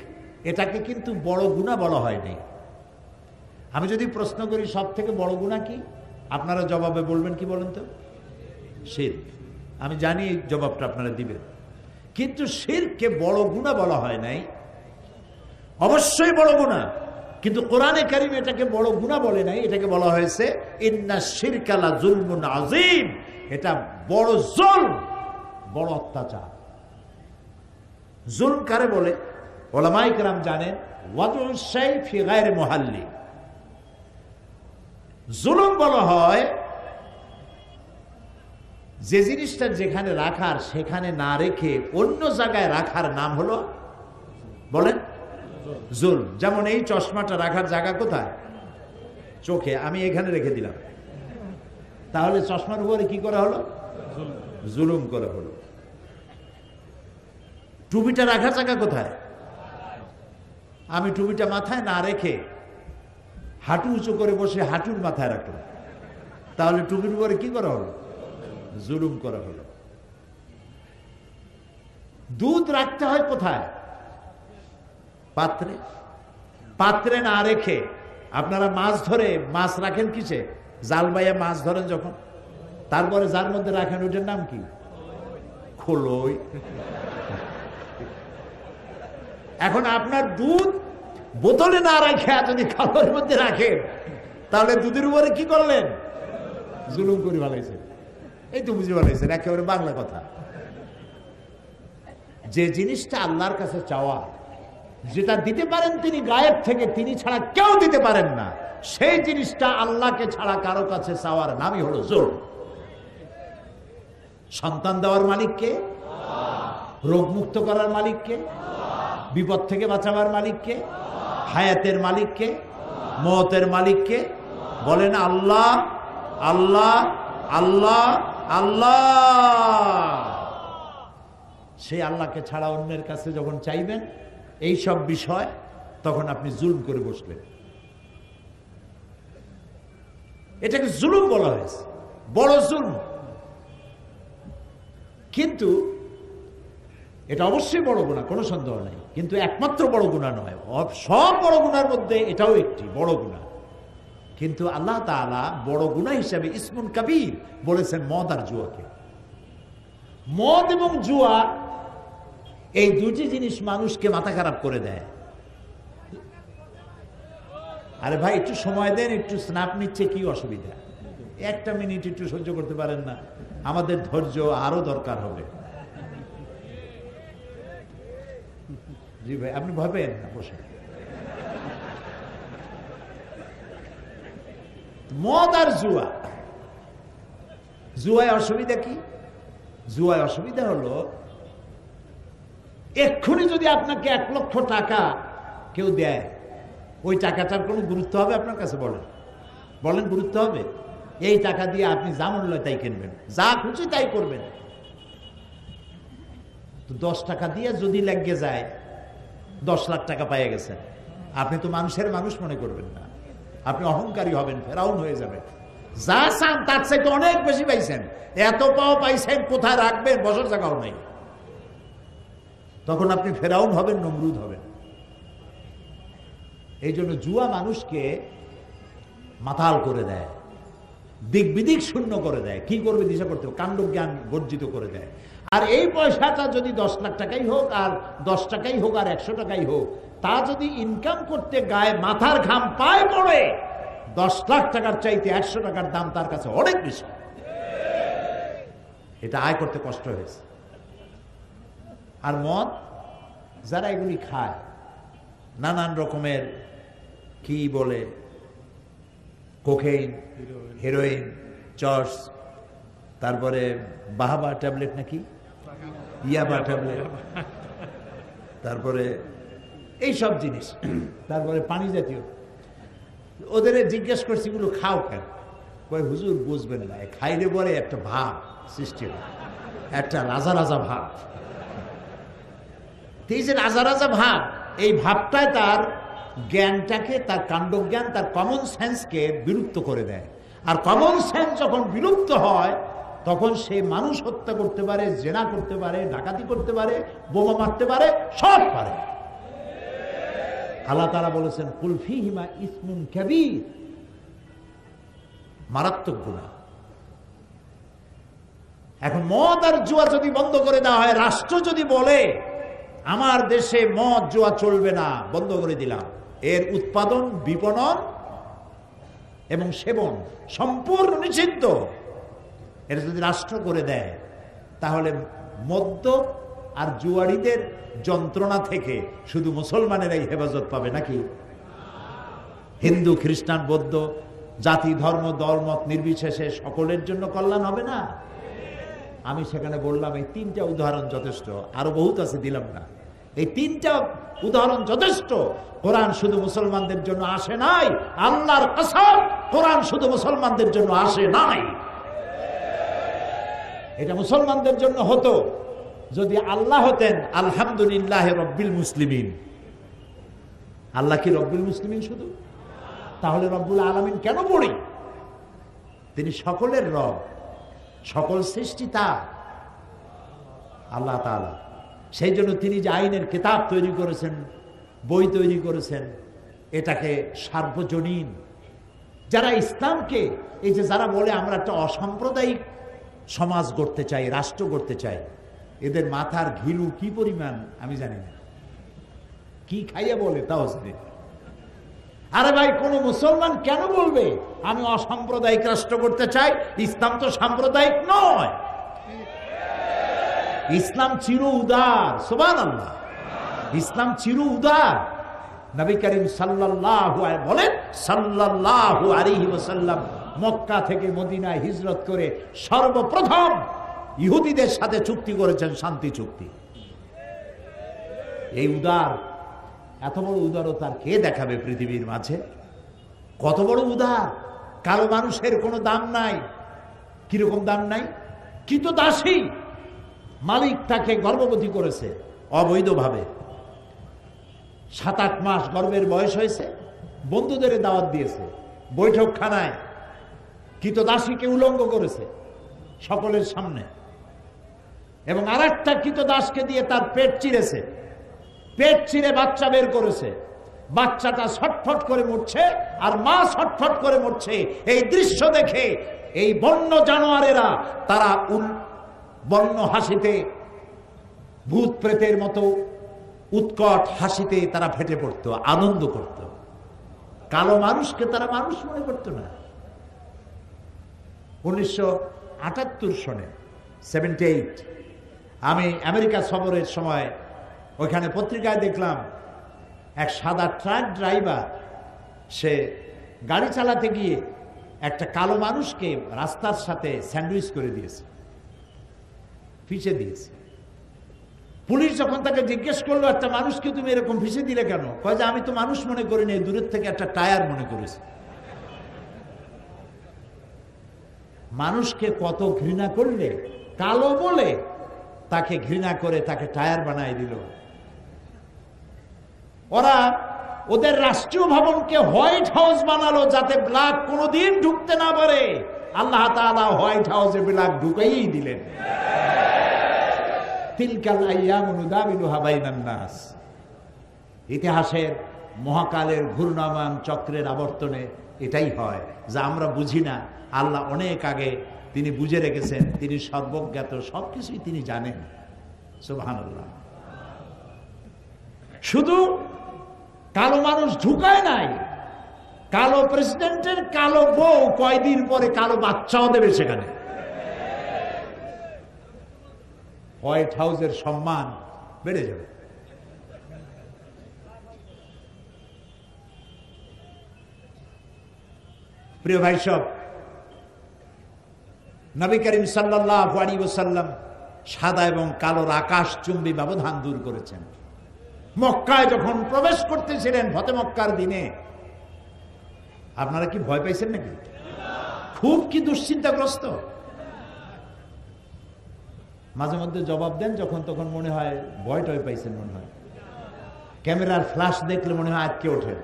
এটাকে কিন্তু বড় গুনাহ বলা হয়নি। আমি যদি প্রশ্ন করি সব থেকে বড় গুনাহ কি, আপনারা জবাবে বলবেন কি বলেন তো? শিরক। আমি জানি এই জবাবটা আপনারা দিবেন, কিন্তু শিরককে বড় গুনাহ বলা হয় নাই। অবশ্যই বড় গুনাহ, কিন্তু কোরআনে কারীম এটাকে বড় গুনাহ বলে নাই, এটাকে বলা হয়েছে ইন্নাশ শিরকা লা যুলমুন আযীম। এটা বড় জুলম, বড় অত্যাচার। জুলম কারে বলে? উলামায়ে কেরাম জানেন, ওয়াদউল শাই ফি গায়রি মুহাল্লি। জুলুম বলা হয় যে জিনিসটা যেখানে রাখার সেখানে না রেখে অন্য জায়গায় রাখার নাম হলো, বলেন, জুলম। যেমন এই চশমাটা রাখার জায়গা কোথায়? চোখে। আমি এখানে রেখে দিলাম, তাহলে চশমার উপরে কি করা হলো? জুলুম করা হলো। টুপিটা রাখার জায়গা কোথায়? আমি টুপিটা মাথায় না রেখে হাঁটু উঁচু করে বসে হাঁটুর মাথায় রাখলাম, তাহলে টুপির উপরে কি করা হলো? জুলুম করা হলো। দুধ রাখতে হয় কোথায়? পাত্রে। পাত্রে না রেখে আপনারা মাছ ধরে, মাছ রাখেন কিসে? জাল বাইয়া মাছ ধরেন যখন, তারপরে যার মধ্যে রাখেন ওইটার নাম কি? খোলই। এখন আপনার দুধ বোতলে না রাখে যদি খাবারের মধ্যে রাখেন, তাহলে দুধের উপরে কি করলেন? জুলুম করে ভালাইছেন। এই তো বুঝে ভালাইছেন, একেবারে বাংলা কথা। যে জিনিসটা আল্লাহর কাছে চাওয়া, যেটা দিতে পারেন তিনি গায়েব থেকে, তিনি ছাড়া কেউ দিতে পারেন না, সেই জিনিসটা আল্লাহকে ছাড়া কারো কাছে চাওয়ার নামই হলো জুলম। সন্তান দেওয়ার মালিককে, রোগ মুক্ত করার মালিককে, বিপদ থেকে বাঁচাবার মালিককে, হায়াতের মালিককে, মওতের মালিককে বলেন আল্লাহ আল্লাহ আল্লাহ আল্লাহ। সেই আল্লাহকে ছাড়া অন্যের কাছে যখন চাইবেন এই সব বিষয়, তখন আপনি জুলুম করে বসলেন। এটাকে জুলুম বলা হয়েছে, বড় জুলুম। কিন্তু এটা অবশ্যই বড় গুনাহ, কোনো সন্দেহ নেই, কিন্তু একমাত্র বড় গুনাহ নয়। সব বড় গুনার মধ্যে এটাও একটি বড় গুনাহ। কিন্তু আল্লাহ তাআলা বড় গুনাহ হিসাবে ইসমুন কাবীর বলেছেন মদ আর জুয়াকে। মদ এবং জুয়া এই দুটি জিনিস মানুষকে মাথা খারাপ করে দেয়। আরে ভাই একটু সময় দেন, একটু স্ন্যাপ নিচ্ছে, কি অসুবিধা? একটা মিনিট একটু সহ্য করতে পারেন না? আমাদের ধৈর্য আরো দরকার হবে। জি ভাই, আপনি ভয় পেন না, বসে। মদ আর জুয়া, জুয়ায় অসুবিধা কি? জুয়ায় অসুবিধা হলো এক্ষুনি যদি আপনাকে 1 লক্ষ টাকা কেউ দেয়, ওই টাকাটার কোনো গুরুত্ব হবে আপনার কাছে? বলেন বলেন, গুরুত্ব হবে? এই টাকা দিয়ে আপনি যা মূল্য তাই কিনবেন, যা খুশি তাই করবেন। তো 10 টাকা দিয়ে যদি লেগে যায় 10 লাখ টাকা পেয়ে গেছেন, আপনি তো মানুষের মানুষ মনে করবেন না, আপনি অহংকারী হবেন, ফেরাউন হয়ে যাবেন। যা চান তার চাইতে অনেক বেশি পাইছেন, এত পাও পাইছেন, কোথায় রাখবেন বসার জায়গাও নাই। তখন আপনি ফেরাউন হবেন, নমরুদ হবেন। এই জন্য জুয়া মানুষকে মাতাল করে দেয়, দিক বিদিক শূন্য করে দেয়, কি করবে দিশা করতে হবে, কাণ্ড জ্ঞান বর্জিত করে দেয়। আর এই পয়সাটা যদি 10 লাখ টাকাই হোক, আর 10 টাকাই হোক, আর 100 টাকাই হোক, তা যদি ইনকাম করতে গায়ে মাথার ঘাম পায়ে পড়ে, 10 লাখ টাকার চাইতে 100 টাকার দাম তার কাছে অনেক বেশি। এটা আয় করতে কষ্ট হয়েছে। আর মদ, যারা এগুলি খায়, নানান রকমের কি বলে, কোকেইন, হেরোইন, চর্স, তারপরে বাহাবা ট্যাবলেট নাকি ইয়াবা ট্যাবলেট, তারপরে এই সব জিনিস, তারপরে পানি জাতীয়। ওদের জিজ্ঞেস করছি এগুলো খাও কেন? কয় হুজুর বুঝবেন না, খাইলে পরে একটা ভাব সৃষ্টি হয়, একটা রাজা রাজা ভাব। এই যে রাজা রাজা ভাব, এই ভাবটায় তার জ্ঞানটাকে, তার কাণ্ডজ্ঞান, তার কমন সেন্সকে বিলুপ্ত করে দেয়। আর কমন সেন্স যখন বিলুপ্ত হয়, তখন সে মানুষ হত্যা করতে পারে, জেনা করতে পারে, ডাকাতি করতে পারে, বোমা মারতে পারে, সব পারে। আল্লাহ তাআলা বলেছেন কুল ফীহিমা ইসমুন কাবীর, মারাত্মক গুনাহ। এখন মদ আর জুয়া যদি বন্ধ করে দেওয়া হয়, রাষ্ট্র যদি বলে আমার দেশে মদ জুয়া চলবে না, বন্ধ করে দিলাম, এর উৎপাদন, বিপণন এবং সেবন সম্পূর্ণ নিষিদ্ধ, এটা যদি রাষ্ট্র করে দেয়, তাহলে মদ্য আর জুয়ারিদের যন্ত্রণা থেকে শুধু মুসলমানেরাই হেফাজত পাবে নাকি? হিন্দু, খ্রিস্টান, বৌদ্ধ, জাতি, ধর্ম, দল, মত নির্বিশেষে সকলের জন্য কল্যাণ হবে না? আমি সেখানে বললাম এই 3টা উদাহরণ যথেষ্ট, আরো বহুত আছে, দিলাম না। এই 3টা উদাহরণ যথেষ্ট। কোরআন শুধু মুসলমানদের জন্য আসে নাই, আল্লাহর কসম, কোরআন শুধু মুসলমানদের জন্য আসে নাই। এটা মুসলমানদের জন্য হতো যদি আল্লাহ হতেন আলহামদুলিল্লাহ রব্বিল মুসলিমিন। আল্লাহ কি রব্বিল মুসলিমিন শুধু? তাহলে রব্বুল আলামিন কেন পড়ি? তিনি সকলের রব, সকল সৃষ্টি তার, আল্লাহ তাআলা। সেই জন্য তিনি যে আইনের কিতাব তৈরি করেছেন, বই তৈরি করেছেন, এটাকে সার্বজনীন। যারা ইসলামকে, এই যে যারা বলে আমরা একটা অসাম্প্রদায়িক সমাজ গড়তে চাই, রাষ্ট্র গড়তে চাই, এদের মাথার ঘিলু কি পরিমাণ আমি জানি না, কি খাইয়া বলে তাও জানি। আরে ভাই, কোন মুসলমান কেন বলবে আমি অসাম্প্রদায়িক রাষ্ট্র করতে চাই? ইসলাম তো সাম্প্রদায়িক নয়, ইসলাম চির উদার। সুবহানাল্লাহ। ইসলাম চির উদার। নবী করিম সাল্লাল্লাহু আলাইহি বলেন, সাল্লাল্লাহু আলাইহি ওয়াসাল্লাম মক্কা থেকে মদিনায় হিজরত করে সর্বপ্রথম ইহুদিদের সাথে চুক্তি করেছেন, শান্তি চুক্তি। এই উদার, এত বড় উদারতার কে দেখাবে পৃথিবীর মাঝে? কত বড় উদার! কালো মানুষের কোনো দাম নাই। কিরকম দাম নাই? কৃতদাসী মালিক তাকে গর্ভবতী করেছে অবৈধভাবে, 7-8 মাস গর্ভের বয়স হয়েছে, বন্ধুদের দাওয়াত দিয়েছে, বৈঠকখানায় কৃতদাসীকে উলঙ্গ করেছে সকলের সামনে, এবং আরেকটা কৃতদাসকে দিয়ে তার পেট চিরেছে, পেট চিরে বাচ্চা বের করেছে, বাচ্চাটা ছটফট করে মরছে আর মা ছটফট করে মরছে। এই দৃশ্য দেখে এই বন্য জানোয়ারেরা তারা বন্য হাসিতে, ভূত প্রেতের মতো উৎকট হাসিতে তারা ফেটে পড়ত, আনন্দ করত। কালো মানুষকে তারা মানুষ মনে করত না। 1978 সনে 78 আমি আমেরিকা সফরের সময় ওইখানে পত্রিকায় দেখলাম এক সাদা ট্রাক ড্রাইভার, সে গাড়ি চালাতে গিয়ে একটা কালো মানুষকে রাস্তার সাথে স্যান্ডউইচ করে দিয়েছে, ফিসে দিয়েছে। পুলিশ যখন তাকে জিজ্ঞেস করলো, একটা মানুষকে তুমি এরকম ফিসে দিলে কেন? কয় যে আমি তো মানুষ মনে করিনি, দূরের থেকে একটা টায়ার মনে করেছি। মানুষকে কত ঘৃণা করলে, কালো বলে তাকে ঘৃণা করে তাকে টায়ার বানাই দিল। ওরা ওদের রাষ্ট্রীয় ভবনকে হোয়াইট হাউস বানালো যাতে ব্ল্যাক কোনোদিন ঢুকতে না পারে। আল্লাহ তাআলা হোয়াইট হাউসে ব্ল্যাক ঢুকাইই দিলেন। তিলকাল আইয়ামু নুদাবিলুহা বাইনান নাস। ইতিহাসের মহাকালের ঘূর্ণায়মান চক্রের আবর্তনে এটাই হয়, যা আমরা বুঝি না। আল্লাহ অনেক আগে তিনি বুঝে রেখেছেন, তিনি সর্বজ্ঞাত, সবকিছুই তিনি জানেন। সুবহানাল্লাহ। শুধু কালো মানুষ ঢুকায় নাই, কালো প্রেসিডেন্টের কালো বউ কয়দিন পরে কালো বাচ্চাও দেবে সেখানে। হোয়াইট হাউসের সম্মান বেড়ে যাবে। প্রিয় ভাই সব, নবী করিম সাল্লাল্লাহু আলাইহি ওয়াসাল্লাম সাদা এবং কালোর আকাশ চুম্বী ব্যবধান দূর করেছেন। মক্কায় যখন প্রবেশ করতেছিলেন ফতে মক্কার দিনে, আপনারা কি ভয় পাইছেন নাকি? খুব কি দুশ্চিন্তাগ্রস্ত? মাঝে মধ্যে জবাব দেন যখন তখন, মনে হয় ভয় টয় পাইছেন, মনে হয় ক্যামেরার ফ্ল্যাশ দেখলে মনে হয় আটকে ওঠে।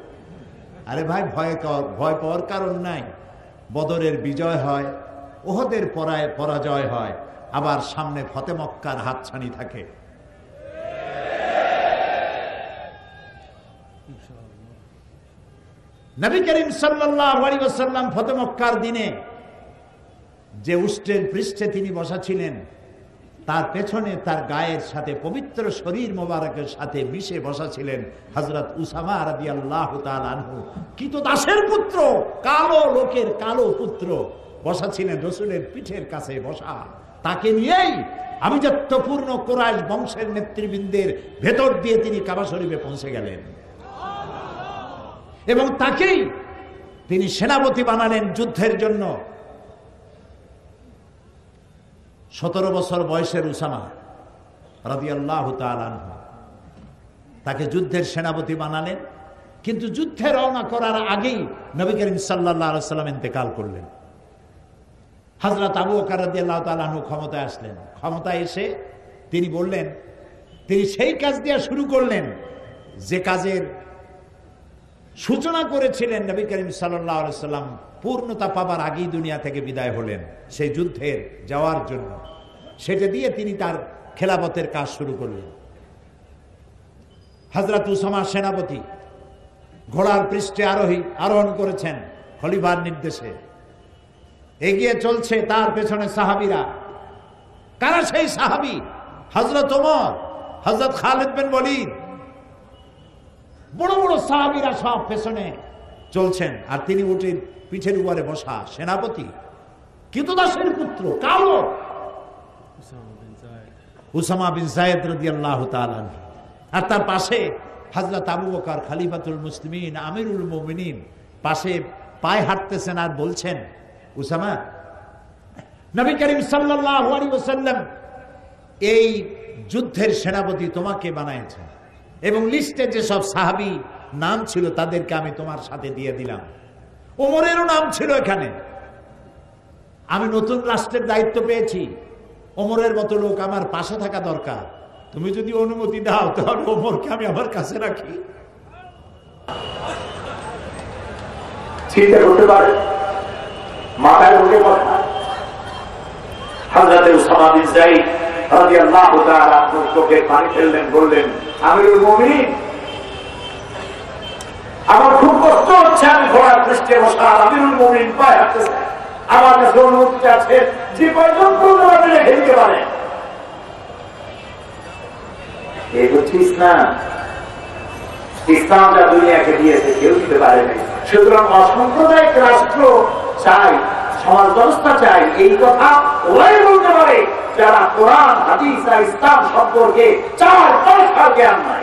আরে ভাই, ভয় পাওয়ার কারণ নাই। বদরের বিজয় হয়, ওহদের পরাজয় হয়, আবার সামনে ফতে মক্কার হাতছানি থাকে। নবী করিম সাল্লাল্লাহু আলাইহি ওয়াসাল্লাম ফতে মক্কার দিনে যে উষ্ট্রের পৃষ্ঠে তিনি বসা ছিলেন, তার পেছনে তার গায়ের সাথে পবিত্র শরীর মোবারকের সাথে মিশে বসা ছিলেন হযরত উসামা রাদিয়াল্লাহু তাআলা আনহু। কৃতদাসের পুত্র, কালো লোকের কালো পুত্র বসা ছিলেন রাসূলের পিঠের কাছে বসা। তাকে নিয়েই আভিজাত্যপূর্ণ কুরাইশ বংশের নেতৃবৃন্দের ভেতর দিয়ে তিনি কাবা শরীফে পৌঁছে গেলেন, এবং তাকেই তিনি সেনাপতি বানালেন যুদ্ধের জন্য। 17 বছর বয়সের উসামা রাদিয়াল্লাহু তাআলা আনহু, তাকে যুদ্ধের সেনাপতি বানালেন। কিন্তু যুদ্ধে রওনা করার আগেই নবী করিম সাল্লাল্লাহু আলাইহি ওয়াসাল্লাম ইন্তেকাল করলেন। হযরত আবু বকর রাদিয়াল্লাহু তাআলা আনহু ক্ষমতায় আসলেন। ক্ষমতায় এসে তিনি বললেন, তিনি সেই কাজ দিয়ে শুরু করলেন যে কাজের সূচনা করেছিলেন নবী করিম সাল্লাল্লাহু আলাইহি ওয়াসাল্লাম পূর্ণতা পাবার আগেই দুনিয়া থেকে বিদায় হলেন সেই যুদ্ধের যাওয়ার জন্য। সেটা দিয়ে তিনি তার খেলাফতের কাজ শুরু করলেন। হযরত উসামা সেনাপতি, ঘোড়ার পৃষ্ঠে আরোহণ করেছেন খলিফার নির্দেশে। এগিয়ে চলছে তার পেছনে সাহাবীরা। কারা সেই সাহাবী? হযরত ওমর, হযরত খালিদ বিন ওয়ালিদ, বড় বড় সাহাবীরা সব পেছনে চলছেন, আর তিনি উটের পিঠের উপরে বসা সেনাপতি, কৃতদাসের পুত্র, কালো উসামা বিন যায়েদ রাদিয়াল্লাহু তাআলা। আর তার পাশে হযরত আবু বকর খলিফাতুল মুসলিমিন আমিরুল মুমিনিন পাশে পায়ে হাঁটতেছেন আর বলছেন, উসামা, নবী করিম সাল্লাল্লাহু আলাইহি ওয়াসাল্লাম এই যুদ্ধের সেনাপতি তোমাকে বানাইছেন এবং লিস্টে যে সব সাহাবী নাম ছিল তাদেরকে আমি তোমার সাথে দিয়ে দিলাম। ওমরেরও নাম ছিল এখানে। আমি নতুন রাষ্ট্রের দায়িত্ব পেয়েছি, ওমরের মতো লোক আমার পাশে থাকা দরকার। তুমি যদি অনুমতি দাও তাহলে ওমরকে আমি আমার কাছে রাখি। চিন্তা করতে পারে, মাথায় ঢুকে কথা। হযরত উসামা বিন যায়েদ রাদিয়াল্লাহু তাআলা চোখে পানি ফেললেন, বললেন, আমিরুল মুমিনিন, আমার খুব কষ্ট হচ্ছে, আমি ঘোড়ার পৃষ্ঠে বসা, আমিরুল মুমিনিন পায়ে হাঁটতেছে, আমার কাছে অনুমতি আছে, যে পর্যন্ত আমাকে রেখে দিতে পারে। এই হচ্ছে ইসলাম। ইসলাম যা দুনিয়াকে দিয়েছে কেউ দিতে পারে নাই। সুতরাং অসাম্প্রদায়িক রাষ্ট্র চাই, সমাজ ব্যবস্থা চাই, এই কথা ওরাই বলতে পারে যারা কোরআন, হাদিস আর ইসলাম সম্পর্কে 4 পয়সা জ্ঞান নাই।